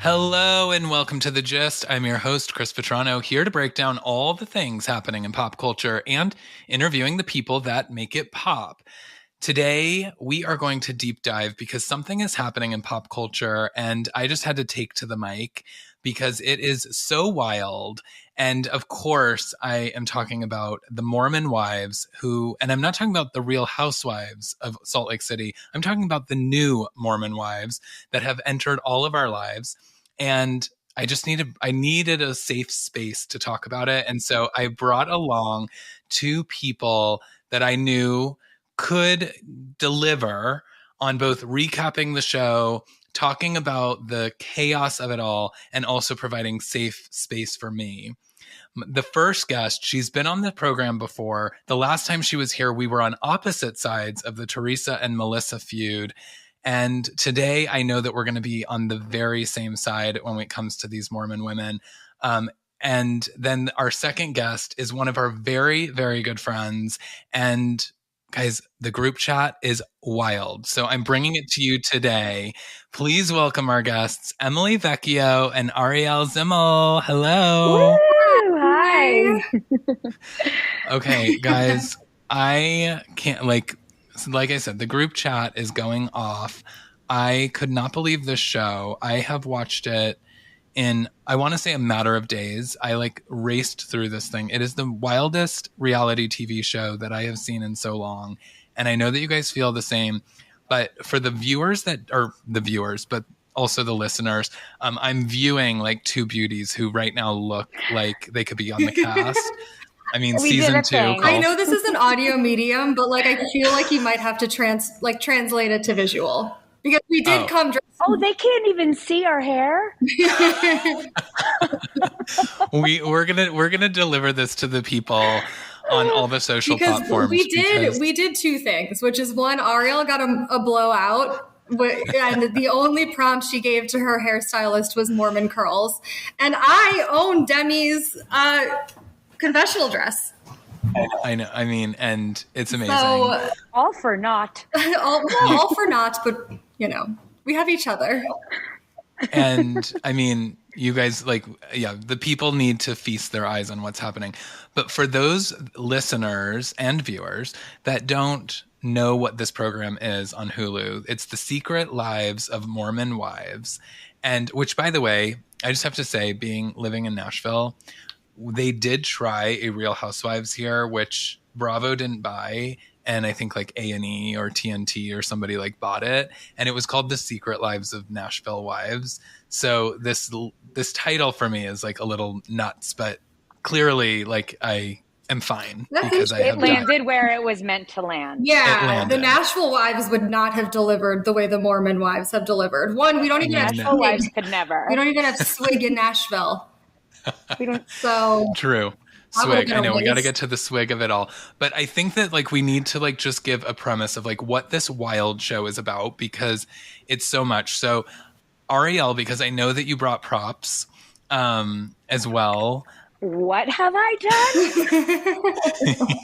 Hello and welcome to The Gist. I'm your host, Chris Vetrano, here to break down all the things happening in pop culture and interviewing the people that make it pop. Today, we are going to deep dive because something is happening in pop culture, and I just had to take to the mic because it is so wild. And of course, I am talking about the Mormon wives and I'm not talking about the Real Housewives of Salt Lake City. I'm talking about the new Mormon wives that have entered all of our lives. And I needed a safe space to talk about it. And so I brought along two people that I knew could deliver on both recapping the show, talking about the chaos of it all, and also providing safe space for me. The first guest, she's been on the program before. The last time she was here, we were on opposite sides of the Teresa and Melissa feud. And today I know that we're going to be on the very same side when it comes to these Mormon women. And then our second guest is one of our very, very good friends. And guys, the group chat is wild. So I'm bringing it to you today. Please welcome our guests, Emily Vecchio and Arielle Zimmel. Hello. Woo, hi. Okay, guys, I can't, like I said, the group chat is going off. I could not believe this show. I have watched it in, I want to say, a matter of days. I raced through this thing. It is the wildest reality TV show that I have seen in so long. And I know that you guys feel the same. But for the viewers but also the listeners, I'm viewing like two beauties who right now look like they could be on the cast. I mean, season 2. I know this is an audio medium, but I feel like you might have to translate it to visual because we did come dressed. Oh, they can't even see our hair. We're gonna deliver this to the people on all the social platforms. We did two things, which is one, Arielle got a blowout. And the only prompt she gave to her hairstylist was Mormon curls. And I own Demi's confessional dress. I know. I mean, and it's amazing. So, all for naught. all for naught, but we have each other. And I mean, you guys, the people need to feast their eyes on what's happening. But for those listeners and viewers that don't know what this program is on Hulu, it's The Secret Lives of Mormon Wives. And which, by the way, I just have to say, living in Nashville, they did try a Real Housewives here, which Bravo didn't buy. And I think A&E or TNT or somebody bought it. And it was called The Secret Lives of Nashville Wives. So this title for me is a little nuts, but clearly I am fine because it landed where it was meant to land. Yeah, the Nashville Wives would not have delivered the way the Mormon wives have delivered. One, we don't even have Nashville wives could never. We don't even have swig in Nashville. We don't. So true. Swig. I know we got to get to the swig of it all. But I think that we need to just give a premise of what this wild show is about because it's so much. So Arielle, because I know that you brought props as well. What have I done?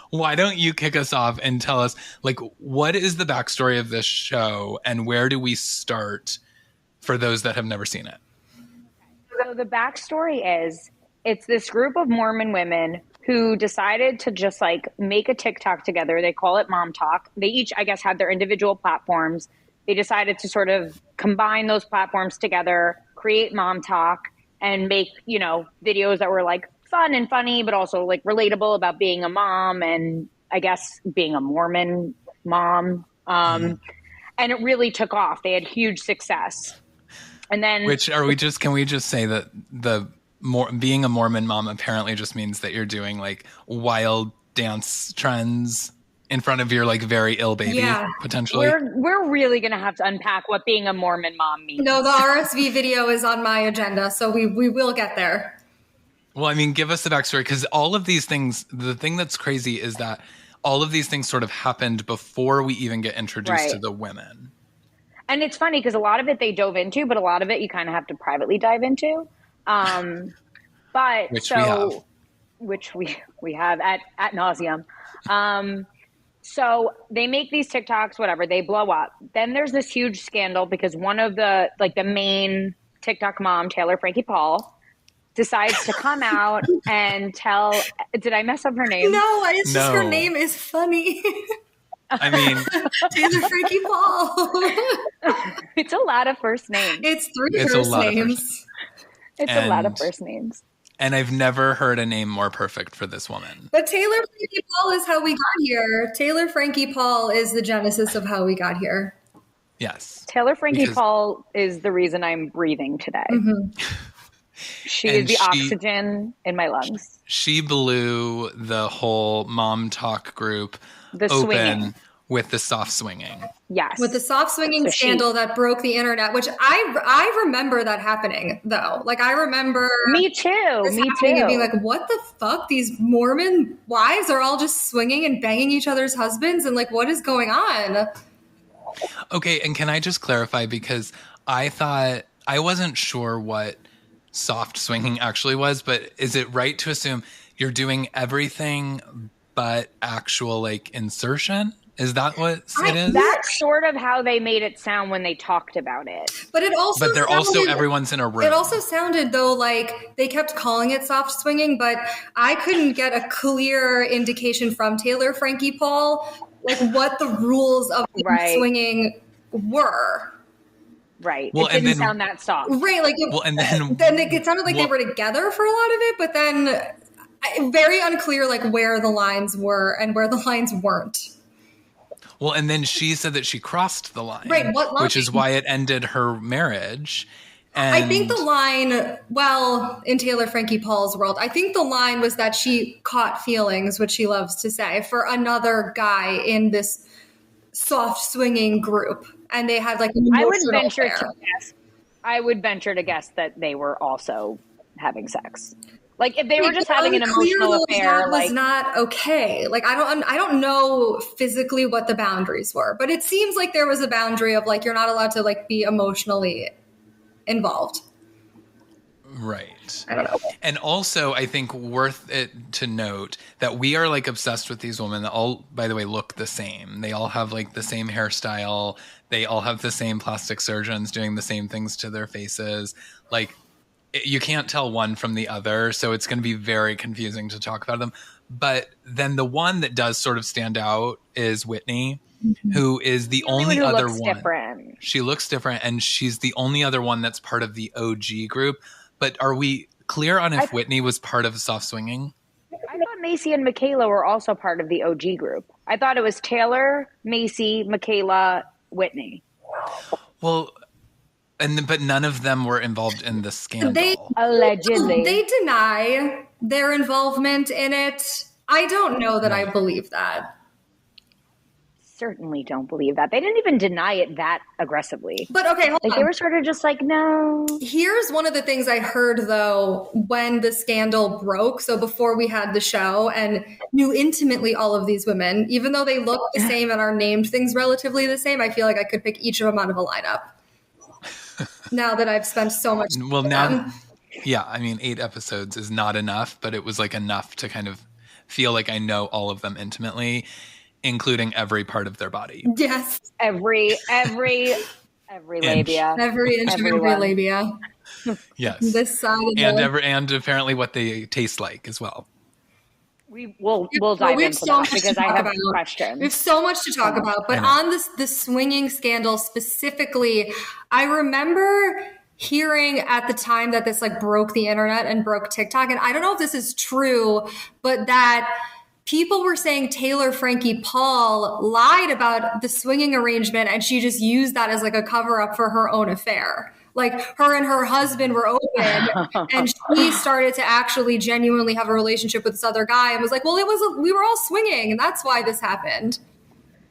Why don't you kick us off and tell us what is the backstory of this show and where do we start for those that have never seen it? So the backstory is it's this group of Mormon women who decided to just make a TikTok together. They call it Mom Talk. They each, I guess, had their individual platforms. They decided to sort of combine those platforms together, create Mom Talk, and make, videos that were fun and funny, but also relatable about being a mom and I guess being a Mormon mom. And it really took off. They had huge success. And then, can we just say that being a Mormon mom apparently just means that you're doing wild dance trends in front of your very ill baby, potentially. We're really gonna have to unpack what being a Mormon mom means. No, the RSV video is on my agenda, so we will get there. Well, I mean, give us the backstory because all of these things. The thing that's crazy is that all of these things sort of happened before we even get introduced to the women. And it's funny because a lot of it they dove into, but a lot of it you kind of have to privately dive into. But which we have at nauseum. So they make these TikToks, whatever, they blow up. Then there's this huge scandal because one of the main TikTok mom, Taylor Frankie Paul, decides to come out and tell, did I mess up her name? No, it's just her No. name is funny. I mean, Taylor Frankie Paul. It's a lot of first names. It's three It's a first lot of first names. It's a lot of And- first names. and I've never heard a name more perfect for this woman. But Taylor Frankie Paul is how we got here. Taylor Frankie Paul is the genesis of how we got here. Yes. Taylor Frankie Because- Paul is the reason I'm breathing today. She And is the she- oxygen in my lungs. She blew the whole mom talk group The open swinging. with the soft swinging. Yes. With the soft swinging So she- scandal that broke the internet, which I remember that happening though. Like I remember Me too. this Me happening too. and being like, what the fuck? These Mormon wives are all just swinging and banging each other's husbands, and like, what is going on? Okay, and can I just clarify, because I thought I wasn't sure what soft swinging actually was, but is it right to assume you're doing everything but actual like insertion? Is that what it is? That's sort of how they made it sound when they talked about it. But it also But they're also sounded- everyone's in a room. It also sounded though like they kept calling it soft swinging, but I couldn't get a clear indication from Taylor Frankie Paul like what the rules of Right. swinging were. Right. Well, it and didn't then- sound that soft. Right, like well, and then it sounded like they well- were together for a lot of it, but then very unclear like where the lines were and where the lines weren't. Well, and then she said that she crossed the line, Right, what line? which is why it ended her marriage. And I think the line, well, in Taylor Frankie Paul's world, I think the line was that she caught feelings, which she loves to say, for another guy in this soft swinging group, and they had like an I would emotional venture affair. to guess. I would venture to guess that they were also having sex. Like if they were just having an emotional Unclear affair, that like was not okay. Like I don't know physically what the boundaries were, but it seems like there was a boundary of like you're not allowed to like be emotionally involved. right. I don't know. And also, I think worth it to note that we are like obsessed with these women that all, by the way, look the same. They all have like the same hairstyle. They all have the same plastic surgeons doing the same things to their faces. Like you can't tell one from the other. So it's going to be very confusing to talk about them. But then the one that does sort of stand out is Whitney, who is the only who other looks one. different. She looks different, and she's the only other one that's part of the OG group. But are we clear on if Whitney was part of soft swinging? I thought Macy and Michaela were also part of the OG group. I thought it was Taylor, Macy, Michaela, Whitney. Well, but none of them were involved in the scandal. Allegedly. They deny their involvement in it. I don't know that I believe that. Certainly don't believe that. They didn't even deny it that aggressively. But okay, hold Like on. they were sort of just like, no. Here's one of the things I heard though when the scandal broke. So before we had the show and knew intimately all of these women, even though they look the same and are named things relatively the same, I feel like I could pick each of them out of a lineup. Now that I've spent so much time Well, with now, them. yeah, I mean, 8 episodes is not enough, but it was like enough to kind of feel like I know all of them intimately, including every part of their body. Yes. Every labia. Every inch of every Everyone. labia. Yes. This side of And apparently what they taste like as well. We'll dive we have into so that much to because I talk have about. questions. We have so much to talk about, but on the swinging scandal specifically, I remember hearing at the time that this like broke the internet and broke TikTok, and I don't know if this is true, but that people were saying Taylor Frankie Paul lied about the swinging arrangement, and she just used that as like a cover up for her own affair. Like her and her husband were open, and she started to actually genuinely have a relationship with this other guy, and was like, "Well, we were all swinging, and that's why this happened."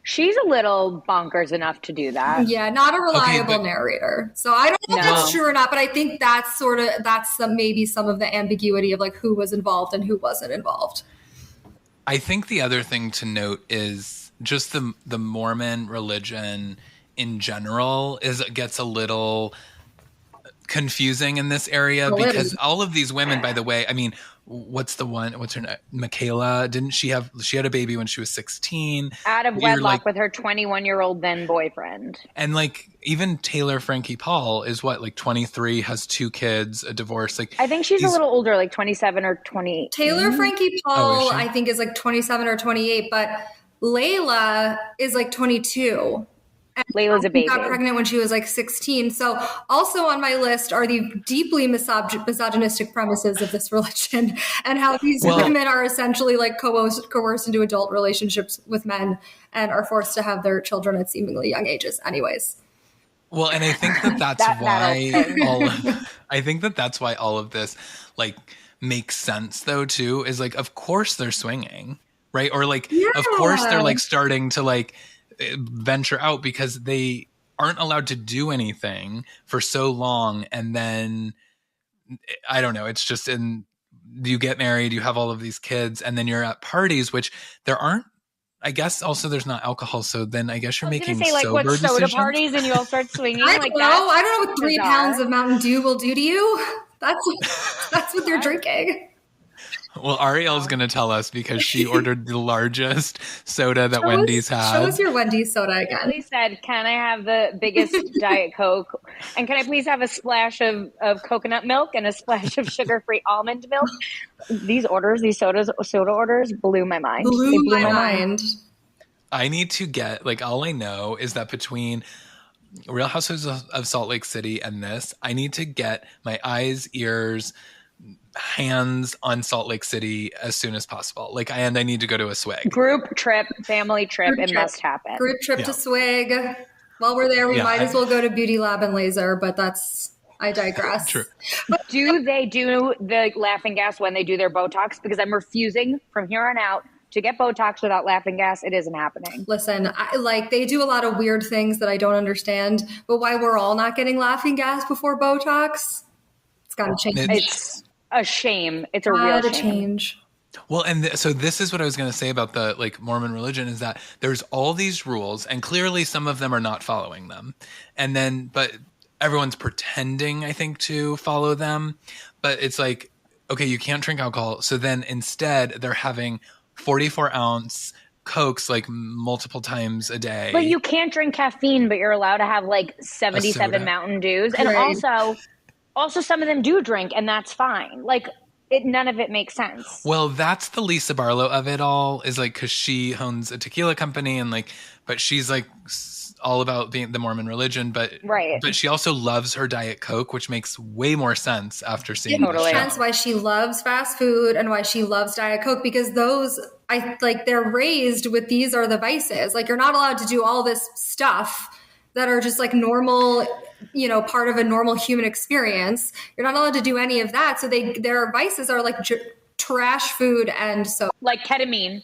She's a little bonkers enough to do that. Yeah, not a reliable but- narrator. So I don't know if that's No. true or not, but I think that's maybe some of the ambiguity of like who was involved and who wasn't involved. I think the other thing to note is just the Mormon religion in general gets a little confusing in this area because all of these women, by the way, I mean, what's her name? Michaela, she had a baby when she was 16 out of wedlock with her 21-year-old then boyfriend. And like even Taylor Frankie Paul is what, like 23, has 2 kids, a divorce. Like I think she's a little older, like 27 or 20. Taylor Frankie Paul, I think is like 27 or 28, but Layla is like 22. Layla's a baby. Got pregnant when she was like 16. So also on my list are the deeply misogynistic premises of this religion and how these women are essentially like coerced into adult relationships with men and are forced to have their children at seemingly young ages anyways. Well, and I think that's why all of this like makes sense though too, is like, of course they're swinging, right? Or like, of course they're like starting to like venture out because they aren't allowed to do anything for so long. And then I don't know, it's just you get married, you have all of these kids, and then you're at parties, which there aren't, I guess also there's not alcohol. So then I guess you're making sober like what decisions. Soda parties and you all start swinging. I don't know what 3 pounds of Mountain Dew will do to you. That's what they're drinking. Well, Arielle's going to tell us because she ordered the largest soda that Wendy's had. Show us your Wendy's soda again. He said, can I have the biggest Diet Coke? And can I please have a splash of coconut milk and a splash of sugar-free almond milk? These soda orders blew my mind. Blew my mind. I need to get, like, all I know is that between Real Housewives of Salt Lake City and this, I need to get my eyes, ears, hands on Salt Lake City as soon as possible. Like, I need to go to a swig. Group trip, family trip, it must happen. Group trip to swig. While we're there, we might as well go to Beauty Lab and Laser, but I digress. True. But do they do the laughing gas when they do their Botox? Because I'm refusing from here on out to get Botox without laughing gas. It isn't happening. Listen, they do a lot of weird things that I don't understand, but why we're all not getting laughing gas before Botox? It's got to change. It's a shame. It's a real change. Well, and so this is what I was going to say about the like Mormon religion is that there's all these rules and clearly some of them are not following them. And then, but everyone's pretending, I think, to follow them. But it's like, okay, you can't drink alcohol. So then instead they're having 44-ounce Cokes like multiple times a day. But you can't drink caffeine, but you're allowed to have like 77 Mountain Dews. And also some of them do drink, and that's fine. Like, none of it makes sense. Well, that's the Lisa Barlow of it all, is like, because she owns a tequila company, and like, but she's like all about being the Mormon religion, but she also loves her Diet Coke, which makes way more sense after seeing the show. That's why she loves fast food and why she loves Diet Coke, because they're raised with, these are the vices. Like, you're not allowed to do all this stuff that are just like normal, part of a normal human experience. You're not allowed to do any of that. So their vices are like trash food and so like ketamine.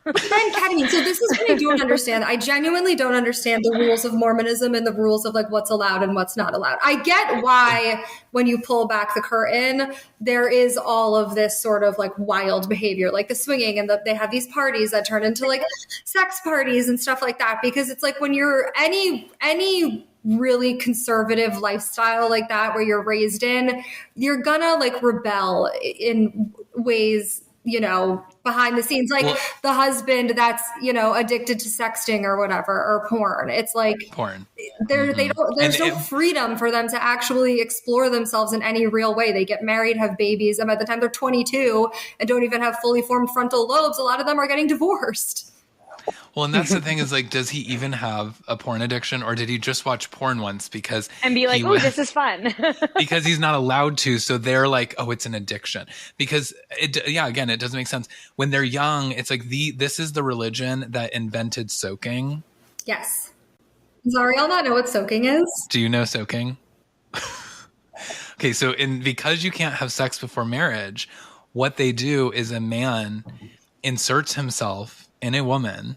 And ketamine. So this is what I don't understand. I genuinely don't understand the rules of Mormonism and the rules of like what's allowed and what's not allowed. I get why when you pull back the curtain, there is all of this sort of like wild behavior, like the swinging, and they have these parties that turn into like sex parties and stuff like that. Because it's like when you're any really conservative lifestyle like that, where you're raised in, you're gonna like rebel in ways, behind the scenes, like the husband that's, addicted to sexting or whatever, or porn. It's like porn. There's no freedom for them to actually explore themselves in any real way. They get married, have babies, and by the time they're 22 and don't even have fully formed frontal lobes, a lot of them are getting divorced. Well, and that's the thing is like, does he even have a porn addiction, or did he just watch porn once and be like, oh, this is fun? Because he's not allowed to. So they're like, oh, it's an addiction. Because again, it doesn't make sense. When they're young, it's like this is the religion that invented soaking. Yes. Does Arielle not know what soaking is? Do you know soaking? Okay, so because you can't have sex before marriage, what they do is a man inserts himself in a woman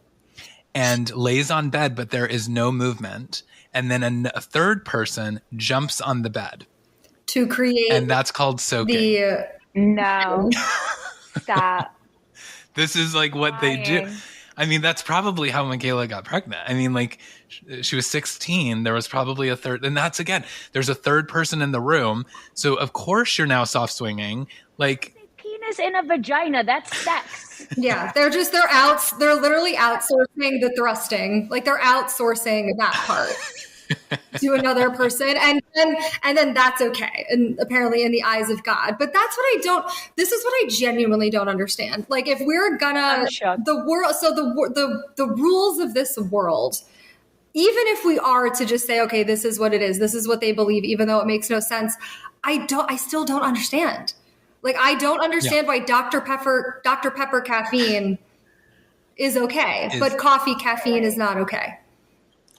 and lays on bed, but there is no movement. And then a third person jumps on the bed to create. And that's called soaking. No. Stop. This is like what they do. I mean, that's probably how Michaela got pregnant. I mean, like, she was 16. There was probably a third. And that's, again, there's a third person in the room. So, of course, you're now soft swinging. Like, penis in a vagina. That's sex. Yeah, they're literally outsourcing the thrusting. Like, they're outsourcing that part to another person, and then that's okay, and apparently in the eyes of God. But that's what this is what I genuinely don't understand. Like, if we're gonna the world, so the rules of this world, even if we are to just say, okay, this is what it is, this is what they believe, even though it makes no sense, I still don't understand. Like, I don't understand why Dr. Pepper caffeine is okay, but coffee caffeine is not okay.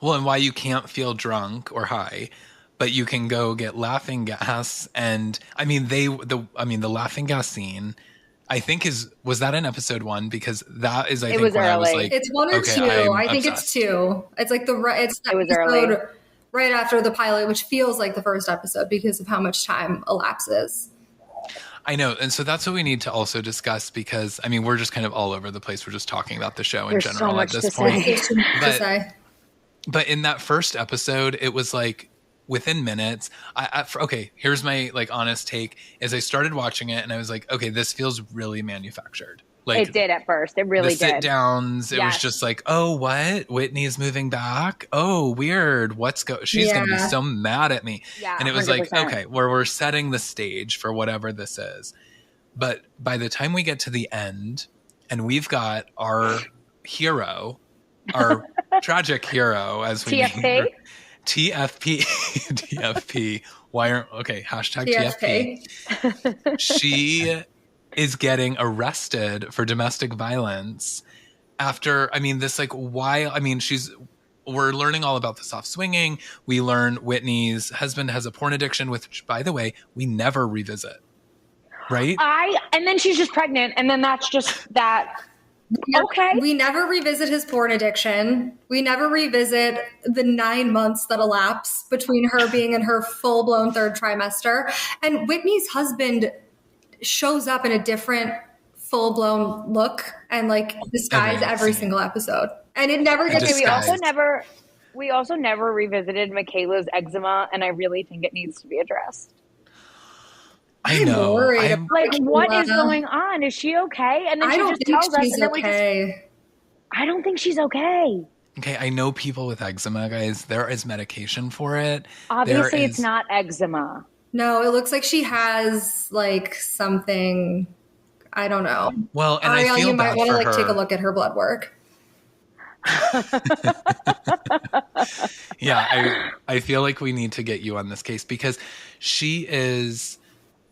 Well, and why you can't feel drunk or high, but you can go get laughing gas. And I mean, the laughing gas scene, I think was that in episode 1? Because that is, I think, when I was like, it's 1 or 2. I think it's 2. It's like it was early, right after the pilot, which feels like the first episode because of how much time elapses. I know. And so that's what we need to also discuss, because, I mean, we're just kind of all over the place. We're just talking about the show in general at this point. But in that first episode, it was like within minutes. Okay, here's my like honest take. As I started watching it, and I was like, okay, this feels really manufactured. Like, it did at first. It really did. The sit downs. It was just like, oh, what? Whitney's moving back. Oh, weird. She's gonna be so mad at me. Yeah, and it was 100%. Like, okay, we're setting the stage for whatever this is. But by the time we get to the end, and we've got our hero, our tragic hero, as we TFP. TFP. Hashtag TFP. She is getting arrested for domestic violence after, I mean, this like why, I mean, we're learning all about the soft swinging. We learn Whitney's husband has a porn addiction, which, by the way, we never revisit. Right? And then she's just pregnant, and then that's just that. Okay. We never revisit his porn addiction. We never revisit the 9 months that elapse between her being in her full-blown 3rd trimester. And Whitney's husband shows up in a different full-blown look and like disguise every single episode. And it never gets we also never revisited Michaela's eczema, and I really think it needs to be addressed. I know. What is going on? Is she okay? And then she just tells us, and then I don't think she's okay. Okay, I know people with eczema, guys. There is medication for it. Obviously, it's not eczema. No, it looks like she has like something. I don't know. Well, and Arielle, I feel you might want to like her. take a look at her blood work. Yeah, I feel like we need to get you on this case, because she is.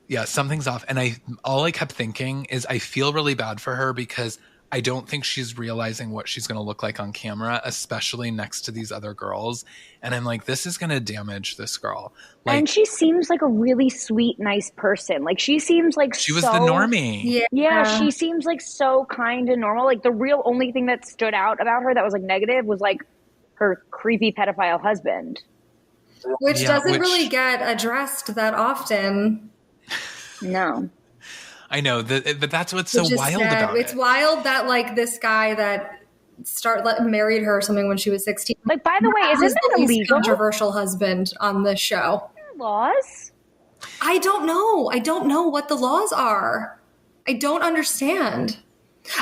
Yeah, something's off. And all I kept thinking is I feel really bad for her, because I don't think she's realizing what she's going to look like on camera, especially next to these other girls. And I'm like, this is going to damage this girl. Like, and she seems like a really sweet, nice person. Like, she seems like she was the normie. Yeah, she seems like so kind and normal. Like, the real only thing that stood out about her that was like negative was like her creepy pedophile husband. Which doesn't really get addressed that often. No. I know, but that's what's so wild about it. It's wild that like this guy that married her or something when she was 16. Like, by the way, isn't that illegal? Controversial husband on this show. Laws? I don't know. I don't know what the laws are. I don't understand.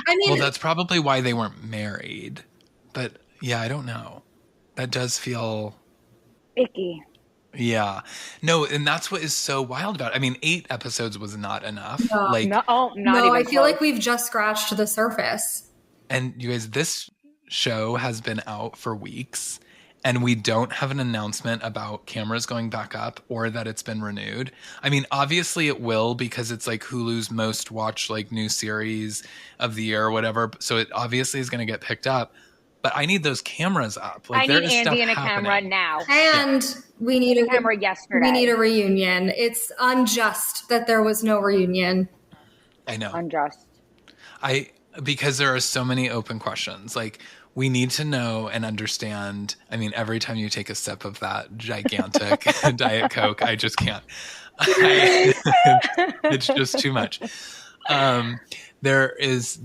I mean, well, that's probably why they weren't married. But yeah, I don't know. That does feel icky. Yeah. No, and that's what is so wild about it. I mean, 8 episodes was not enough. No, I feel like we've just scratched the surface. And you guys, this show has been out for weeks, and we don't have an announcement about cameras going back up or that it's been renewed. I mean, obviously it will, because it's like Hulu's most watched like new series of the year or whatever. So it obviously is going to get picked up. But I need those cameras up. Like, I need Andy and a camera now. And we need a camera yesterday. We need a reunion. It's unjust that there was no reunion. I know. Unjust. Because there are so many open questions. Like, we need to know and understand. I mean, every time you take a sip of that gigantic Diet Coke, I just can't. It's just too much. There is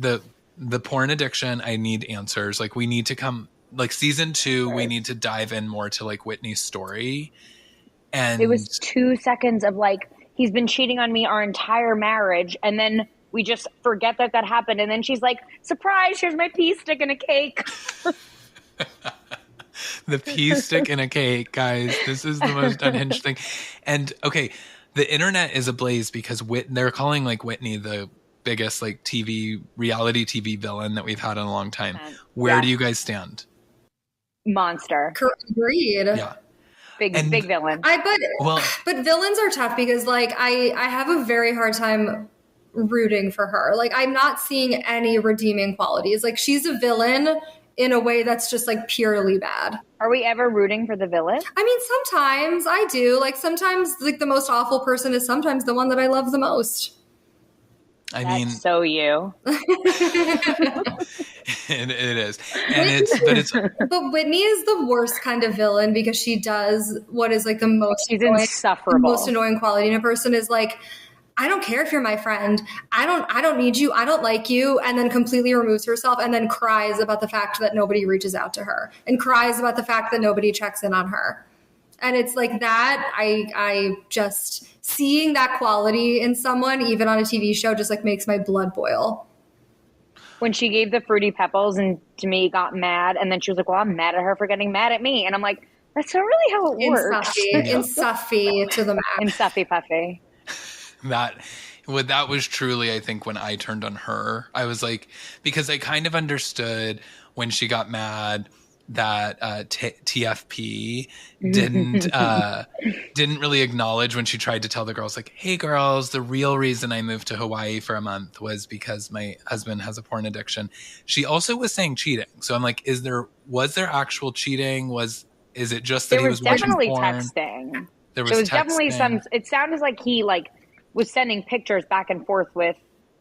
the porn addiction, I need answers. Like, we need to come, like, season 2, we need to dive in more to, like, Whitney's story. And it was 2 seconds of like, he's been cheating on me our entire marriage, and then we just forget that happened, and then she's like, surprise, here's my pea stick and a cake. The pea stick in a cake, guys. This is the most unhinged thing. And okay, the internet is ablaze because they're calling like Whitney the biggest like reality TV villain that we've had in a long time. Where do you guys stand? Monster. Agreed. Yeah. Big villain. But villains are tough because like I have a very hard time rooting for her. Like, I'm not seeing any redeeming qualities. Like, she's a villain in a way that's just like purely bad. Are we ever rooting for the villain? I mean, sometimes I do. Like, sometimes like the most awful person is sometimes the one that I love the most. That's so you. it is. And but Whitney is the worst kind of villain because she does what is like the most insufferable. Most annoying quality in a person is like, I don't care if you're my friend. I don't need you. I don't like you. And then completely removes herself and then cries about the fact that nobody reaches out to her and cries about the fact that nobody checks in on her. And it's like that. I just seeing that quality in someone, even on a TV show, just like makes my blood boil. When she gave the Fruity Pebbles and Demi got mad, and then she was like, well, I'm mad at her for getting mad at me. And I'm like, that's not really how it works. Insuffy to the max. Insuffy puffy. That was truly, I think, when I turned on her. I was like, because I kind of understood when she got mad that TFP didn't really acknowledge when she tried to tell the girls, like, hey girls, the real reason I moved to Hawaii for a month was because my husband has a porn addiction. She also was saying cheating. So I'm like, was there actual cheating? Is it just that he was watching porn? Texting. There was definitely some. It sounded like he like was sending pictures back and forth with.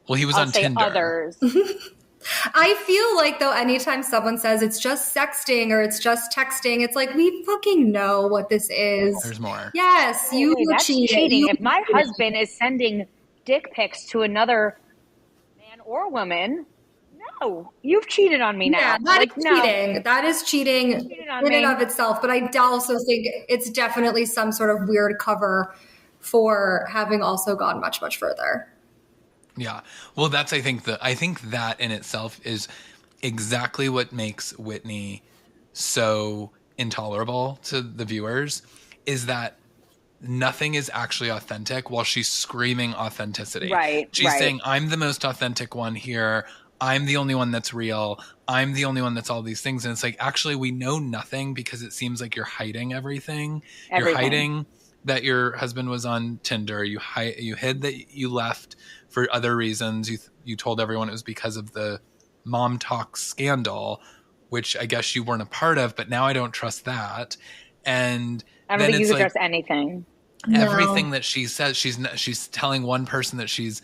Well, he was on Tinder. Others. I feel like, though, anytime someone says it's just sexting or it's just texting, it's like, we fucking know what this is. There's more. Yes, that's cheating. If my husband is sending dick pics to another man or woman, no, you've cheated on me now. Yeah, that is cheating. That is cheating in and of itself. But I also think it's definitely some sort of weird cover for having also gone much, much further. Yeah. Well, I think that in itself is exactly what makes Whitney so intolerable to the viewers, is that nothing is actually authentic while she's screaming authenticity. Right. She's saying, I'm the most authentic one here. I'm the only one that's real. I'm the only one that's all these things. And it's like, actually, we know nothing because it seems like you're hiding everything. You're hiding that your husband was on Tinder. You hid that you left for other reasons. You told everyone it was because of the mom talk scandal, which I guess you weren't a part of, but now I don't trust that. And I don't think you can trust anything. Everything that she says, she's telling one person that she's,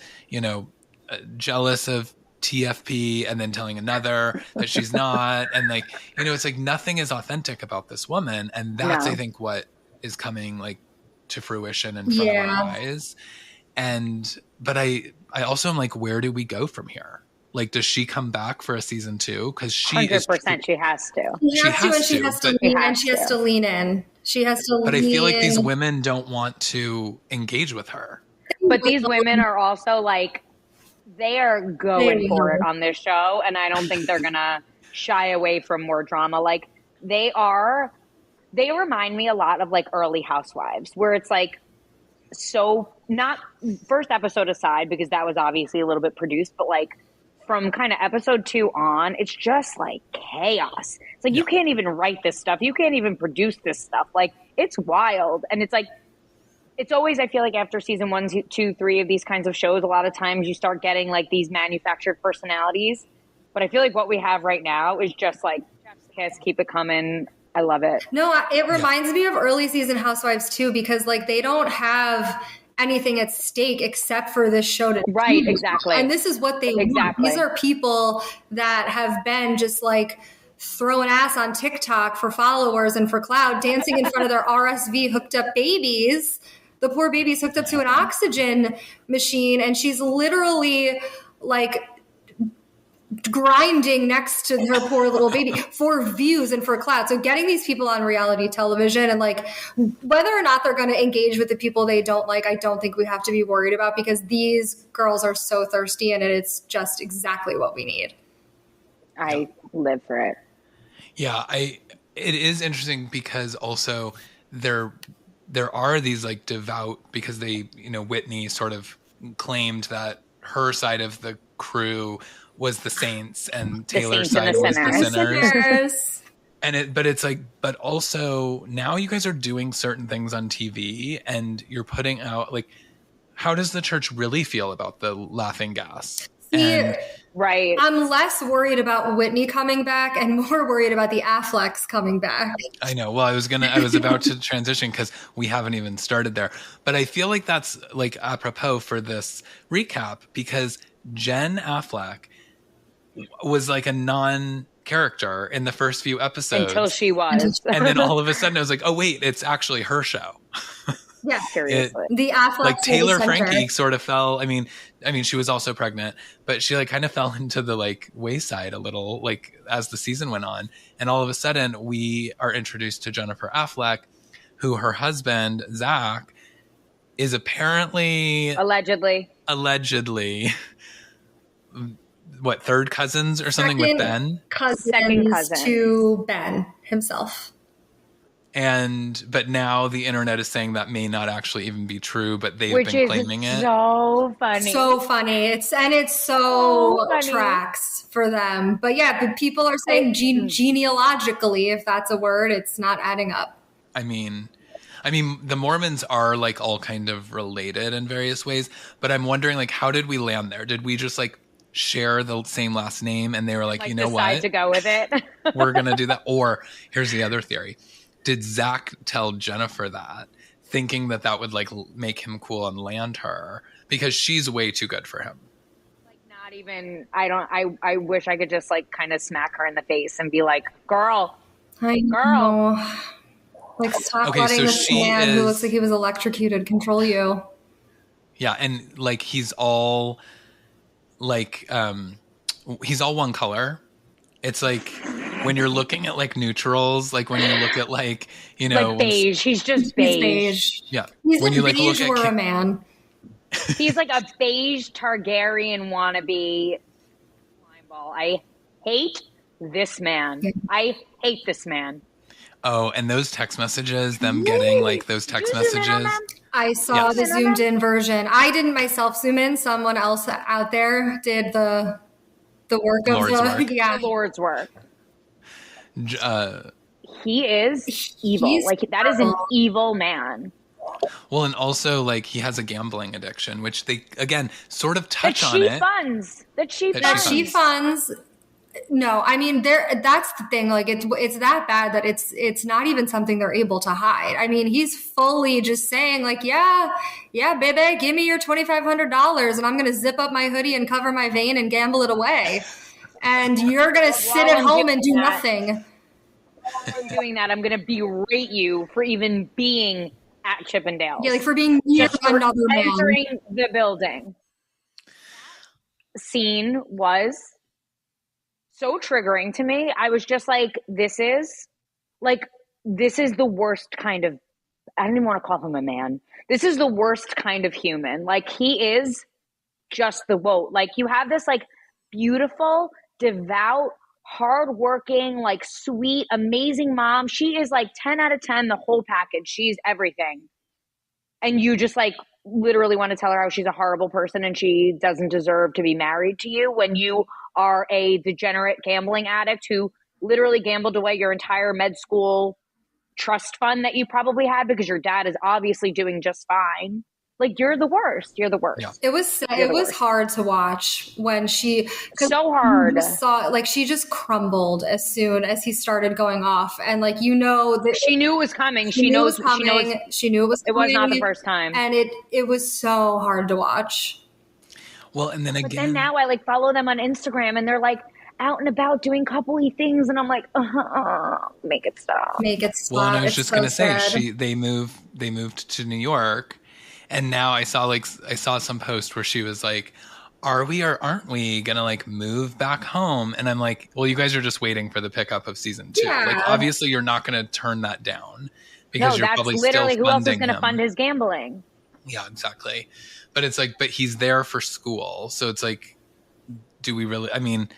jealous of TFP, and then telling another that she's not. And like, it's like nothing is authentic about this woman. And that's, I think, what is coming like to fruition in front of our eyes. But I also am like, where do we go from here? Like, does she come back for a season 2? Because 100% she has to. She has to lean in. She has to. But I feel like these women don't want to engage with her. But these women are also like, they are going for it on this show, and I don't think they're gonna shy away from more drama. Like, they remind me a lot of like early Housewives, where it's like, so not first episode aside, because that was obviously a little bit produced, but like from kind of episode 2 on, it's just like chaos. It's like, you can't even write this stuff. You can't even produce this stuff. Like, it's wild. And it's like, it's always, I feel like after season 1, 2, 3 of these kinds of shows, a lot of times you start getting like these manufactured personalities. But I feel like what we have right now is just like, chef's kiss, keep it coming. I love it. No, it reminds me of early season Housewives too, because like they don't have anything at stake except for this show to do. Exactly. And this is what they want. These are people that have been just like throwing ass on TikTok for followers and for clout, dancing in front of their RSV hooked up babies. The poor baby's hooked up to an oxygen machine, and she's literally like grinding next to her poor little baby for views and for clout. So getting these people on reality television and like whether or not they're going to engage with the people they don't like, I don't think we have to be worried about because these girls are so thirsty and it's just exactly what we need. I live for it. Yeah, it is interesting because also there are these like devout, because they, you know, Whitney sort of claimed that her side of the crew was the saints and Taylor's side was the sinners. But also now you guys are doing certain things on TV and you're putting out like, how does the church really feel about the laughing gas? Right. I'm less worried about Whitney coming back and more worried about the Afflecks coming back. I know. Well, I was about to transition because we haven't even started there. But I feel like that's like apropos for this recap because Jen Affleck was like a non-character in the first few episodes. Until she was. And then all of a sudden I was like, oh, wait, it's actually her show. Yeah, seriously. The Affleck, like Taylor Frankie sort of fell. I mean, she was also pregnant, but she like kind of fell into the like wayside a little, like as the season went on. And all of a sudden, we are introduced to Jennifer Affleck, who her husband Zach is apparently allegedly, what, third cousins or something with Ben? Second cousin to Ben himself. But now the internet is saying that may not actually even be true, but they've been claiming it. So funny. So funny. It's so tracks for them. But yeah, the people are saying genealogically, if that's a word, it's not adding up. I mean, the Mormons are like all kind of related in various ways, but I'm wondering like, how did we land there? Did we just like share the same last name and they were like you know what? To go with it. We're going to do that. Or here's the other theory. Did Zach tell Jennifer that, thinking that would like make him cool and land her because she's way too good for him? Like not even. I wish I could just like kind of smack her in the face and be like, "Girl, girl." Like stop letting this man who looks like he was electrocuted control you. Yeah, and like he's all like he's all one color. It's like when you're looking at like neutrals, like when you look at like, you know, like beige. He's just beige. Yeah. He's when you like beige look at a man. He's like a beige Targaryen wannabe. I hate this man. Yeah. I hate this man. Oh, and those text messages, them getting like those text messages. I saw the zoomed in version. I didn't myself zoom in. Someone else out there did the work of the Lord's work. He is evil. Like that is an evil man. Well, and also like he has a gambling addiction, which they again sort of touch on it. That she funds. No, I mean that's the thing. Like it's that bad that it's not even something they're able to hide. I mean, he's fully just saying like, yeah, baby, give me your $2,500 and I'm gonna zip up my hoodie and cover my vein and gamble it away. And you're gonna sit at home and do nothing. While I'm doing that, I'm gonna berate you for even being at Chippendales. Yeah, like for being near another man. Entering the building. Scene was so triggering to me. I was just like, this is the worst kind of, I don't even want to call him a man. This is the worst kind of human. Like he is just the woe. Like you have this like beautiful, devout, hardworking, like sweet, amazing mom. She is like 10 out of 10, the whole package. She's everything. And you just like literally want to tell her how she's a horrible person and she doesn't deserve to be married to you when you are a degenerate gambling addict who literally gambled away your entire med school trust fund that you probably had because your dad is obviously doing just fine. Like you're the worst. You're the worst. Yeah. It was hard to watch when so hard. Like she just crumbled as soon as he started going off, and like that she knew it was coming. She knew it was coming. She knew it was. It was not the first time, and it was so hard to watch. Well, and then again, but then now I like follow them on Instagram, and they're like out and about doing coupley things, and I'm like, make it stop. Make it stop. Well, and I was just gonna say, they moved to New York. And now I saw some post where she was like, are we or aren't we gonna like move back home? And I'm like, well, you guys are just waiting for the pickup of season 2. Yeah. Like, obviously you're not gonna turn that down because No, you're that's probably literally still who else is funding going to him. fund his gambling? Yeah, exactly. But it's like, but he's there for school. So it's like, do we really, I mean,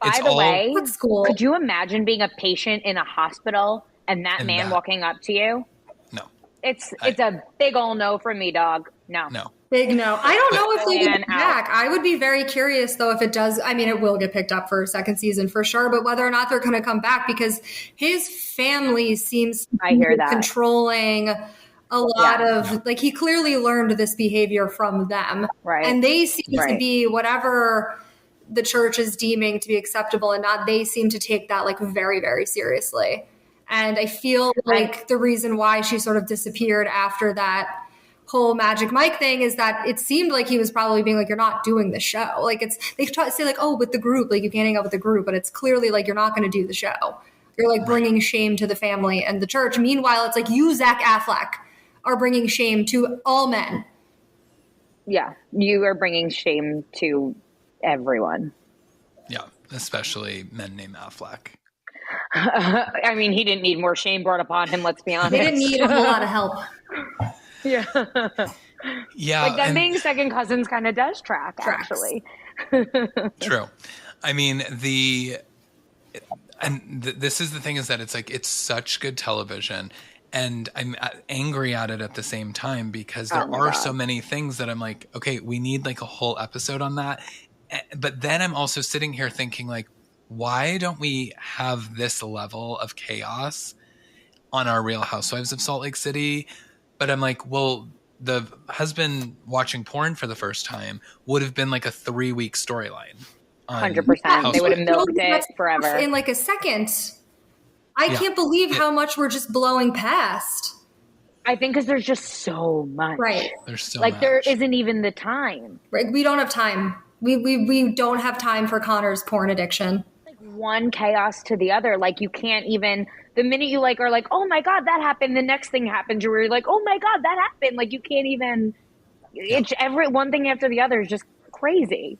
it's By the all way, What school? could you imagine being a patient in a hospital and that And man that- walking up to you? no, It's a big ol' no from me, dog. No. Big no. I don't know if they Plan get it back. I would be very curious though if it does. I mean, it will get picked up for a second season for sure, but whether or not they're going to come back because his family seems to I hear be that. controlling a lot of like he clearly learned this behavior from them, Right. and they seem to Right. be whatever the church is deeming to be acceptable and not. They seem to take that like very, very seriously. And I feel like the reason why she sort of disappeared after that whole Magic Mike thing is that it seemed like he was probably being like, you're not doing the show. Like they try to say like, oh, with the group, like you can't hang out with the group, but it's clearly like, you're not going to do the show. You're like bringing shame to the family and the church. Meanwhile, it's like you, Zach Affleck, are bringing shame to all men. Yeah. You are bringing shame to everyone. yeah, especially men named Affleck. I mean, he didn't need more shame brought upon him, let's be honest. They didn't need a whole lot of help. Yeah. Yeah. Like them and- being second cousins kind of does track, actually. True. I mean, this is the thing is that it's like, it's such good television and I'm angry at it at the same time because there are so many things that I'm like, okay, we need like a whole episode on that. But then I'm also sitting here thinking like, why don't we have this level of chaos on our Real Housewives of Salt Lake City? But I'm like, well, the husband watching porn for the first time would have been like a 3-week storyline. 100%. They would have milked it forever. In like a second. I can't believe how much we're just blowing past. I think because there's just so much. Right. There's so Like much. there isn't even the time. Right. We don't have time. We don't have time for Connor's porn addiction. Like one chaos to the other. Like you can't even, the minute you like are like, oh my God, that happened. The next thing happens. You're like, oh my God, that happened. Like you can't even, it's every one thing after the other is just crazy.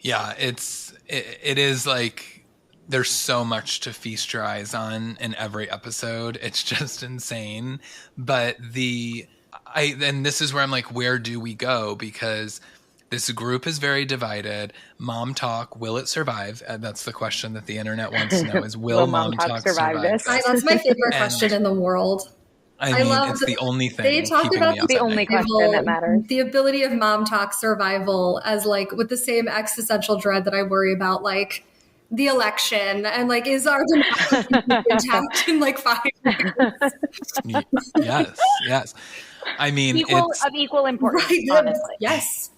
Yeah, it is like there's so much to feast your eyes on in every episode. It's just insane. But and this is where I'm like, where do we go? Because this group is very divided. Mom talk, will it survive? That's the question that the internet wants to know is will Mom talk survive this? That's my favorite question in the world. I mean, it's the only thing. They talk keeping about me up the at only night. question that matters. The ability of Mom talk survival as like with the same existential dread that I worry about, like the election and like is our democracy intact in like 5 years? Yes. I mean, of equal importance, Right. honestly. Yes.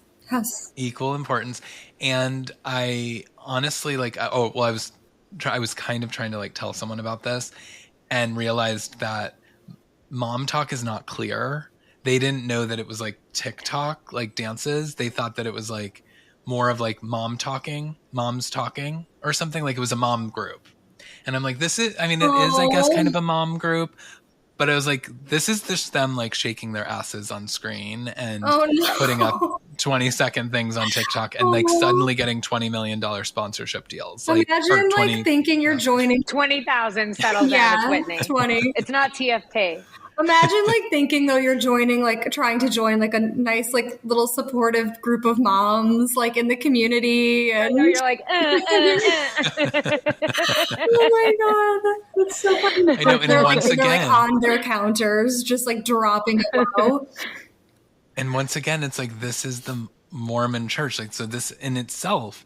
Equal importance. And I honestly I was kind of trying to like tell someone about this and realized that Mom talk is not clear. They didn't know that it was like TikTok, like dances. They thought that it was like more of like mom's talking or something, like it was a mom group. And I'm like, it is, I guess, kind of a mom group. But I was like, this is just them like shaking their asses on screen and putting up 20-second things on TikTok and like suddenly getting $20 million sponsorship deals. Imagine like thinking you're joining 20,000 settles down with Whitney. 20. It's not TFT. Imagine like thinking though you're joining like trying to join like a nice like little supportive group of moms like in the community and you're like oh my God, that's so funny. I know, and once they're again, like on their counters just like dropping a low. And once again, it's like this is the Mormon church, like so this in itself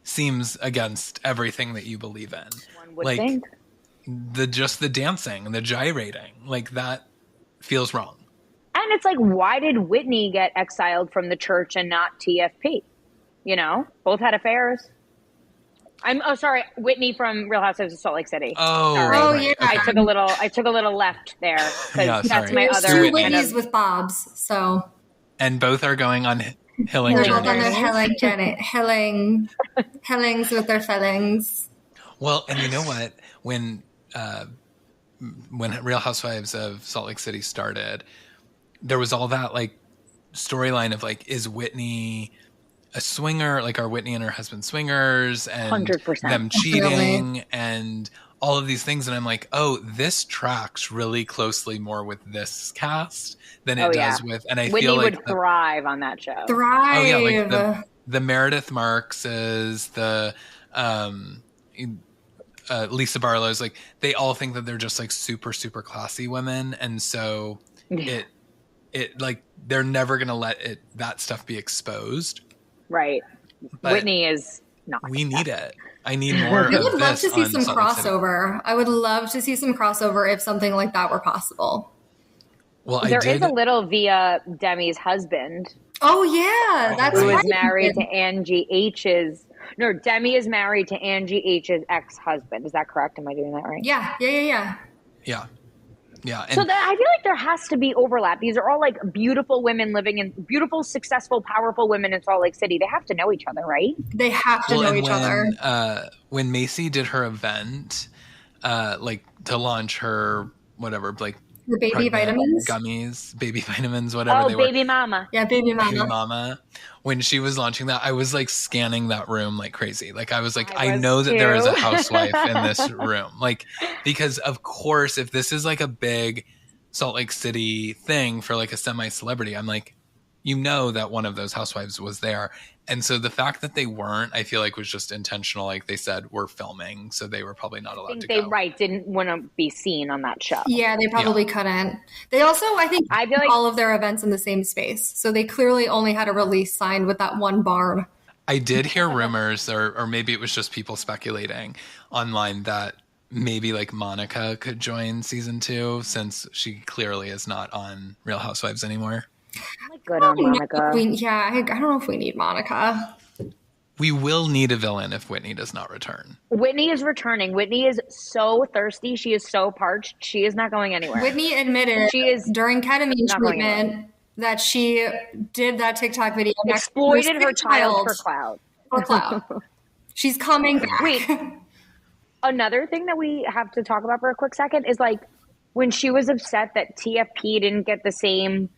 seems against everything that you believe in. One would like think. the dancing and the gyrating, like that feels wrong. And it's like, why did Whitney get exiled from the church and not TFP? You know, both had affairs. Sorry, Whitney from Real Housewives of Salt Lake City. Oh, sorry. Oh, yeah. I took a little left there because that's my There's other two kind Whitneys of, with Bobs, so and both are going on hilling they're both on journeys. their hillings with their fillings. Well, and you know what? When Real Housewives of Salt Lake City started, there was all that like storyline of like, is Whitney a swinger, like are Whitney and her husband swingers, and 100%. them cheating and all of these things. And I'm like, oh, this tracks really closely more with this cast than it does with, and I Whitney feel like would thrive on that show. Thrive. Oh yeah, like the Meredith Markses, the Lisa Barlow's, like they all think that they're just like super, super classy women. And so it like, they're never going to let that stuff be exposed. Right. But Whitney is not. We need it. I need more I would of love this to see on some Salt Lake City. crossover. I would love to see some crossover if something like that were possible. Well, there is a little via Demi's husband. Oh yeah, that's who right. is married to Angie H's. No, Demi is married to Angie H's ex-husband. Is that correct? Am I doing that right? Yeah. Yeah. And so I feel like there has to be overlap. These are all like beautiful women living in beautiful, successful, powerful women in Salt Lake City. They have to know each other, right? They have to know each other. When Macy did her event, like to launch her whatever, like her baby vitamins, gummies, baby vitamins, whatever they were. Oh, baby mama. Yeah, baby mama. Baby mama. When she was launching that, I was like scanning that room like crazy. Like I was like, I know that there is a housewife in this room. Like, because of course, if this is like a big Salt Lake City thing for like a semi-celebrity, I'm like, you know that one of those housewives was there. And so the fact that they weren't, I feel like was just intentional. Like they said, we're filming, so they were probably not allowed to go. They didn't want to be seen on that show. Yeah, they probably couldn't. They also, I think, feel like all of their events in the same space. So they clearly only had a release signed with that one barn. I did hear rumors, or maybe it was just people speculating online that maybe like Monica could join season 2 since she clearly is not on Real Housewives anymore. Good on Monica. I don't know if we need Monica. We will need a villain if Whitney does not return. Whitney is returning. Whitney is so thirsty. She is so parched. She is not going anywhere. Whitney admitted during ketamine treatment that she did that TikTok video. Exploited her child for clout. She's coming back. Wait. Another thing that we have to talk about for a quick second is like when she was upset that TFP didn't get the same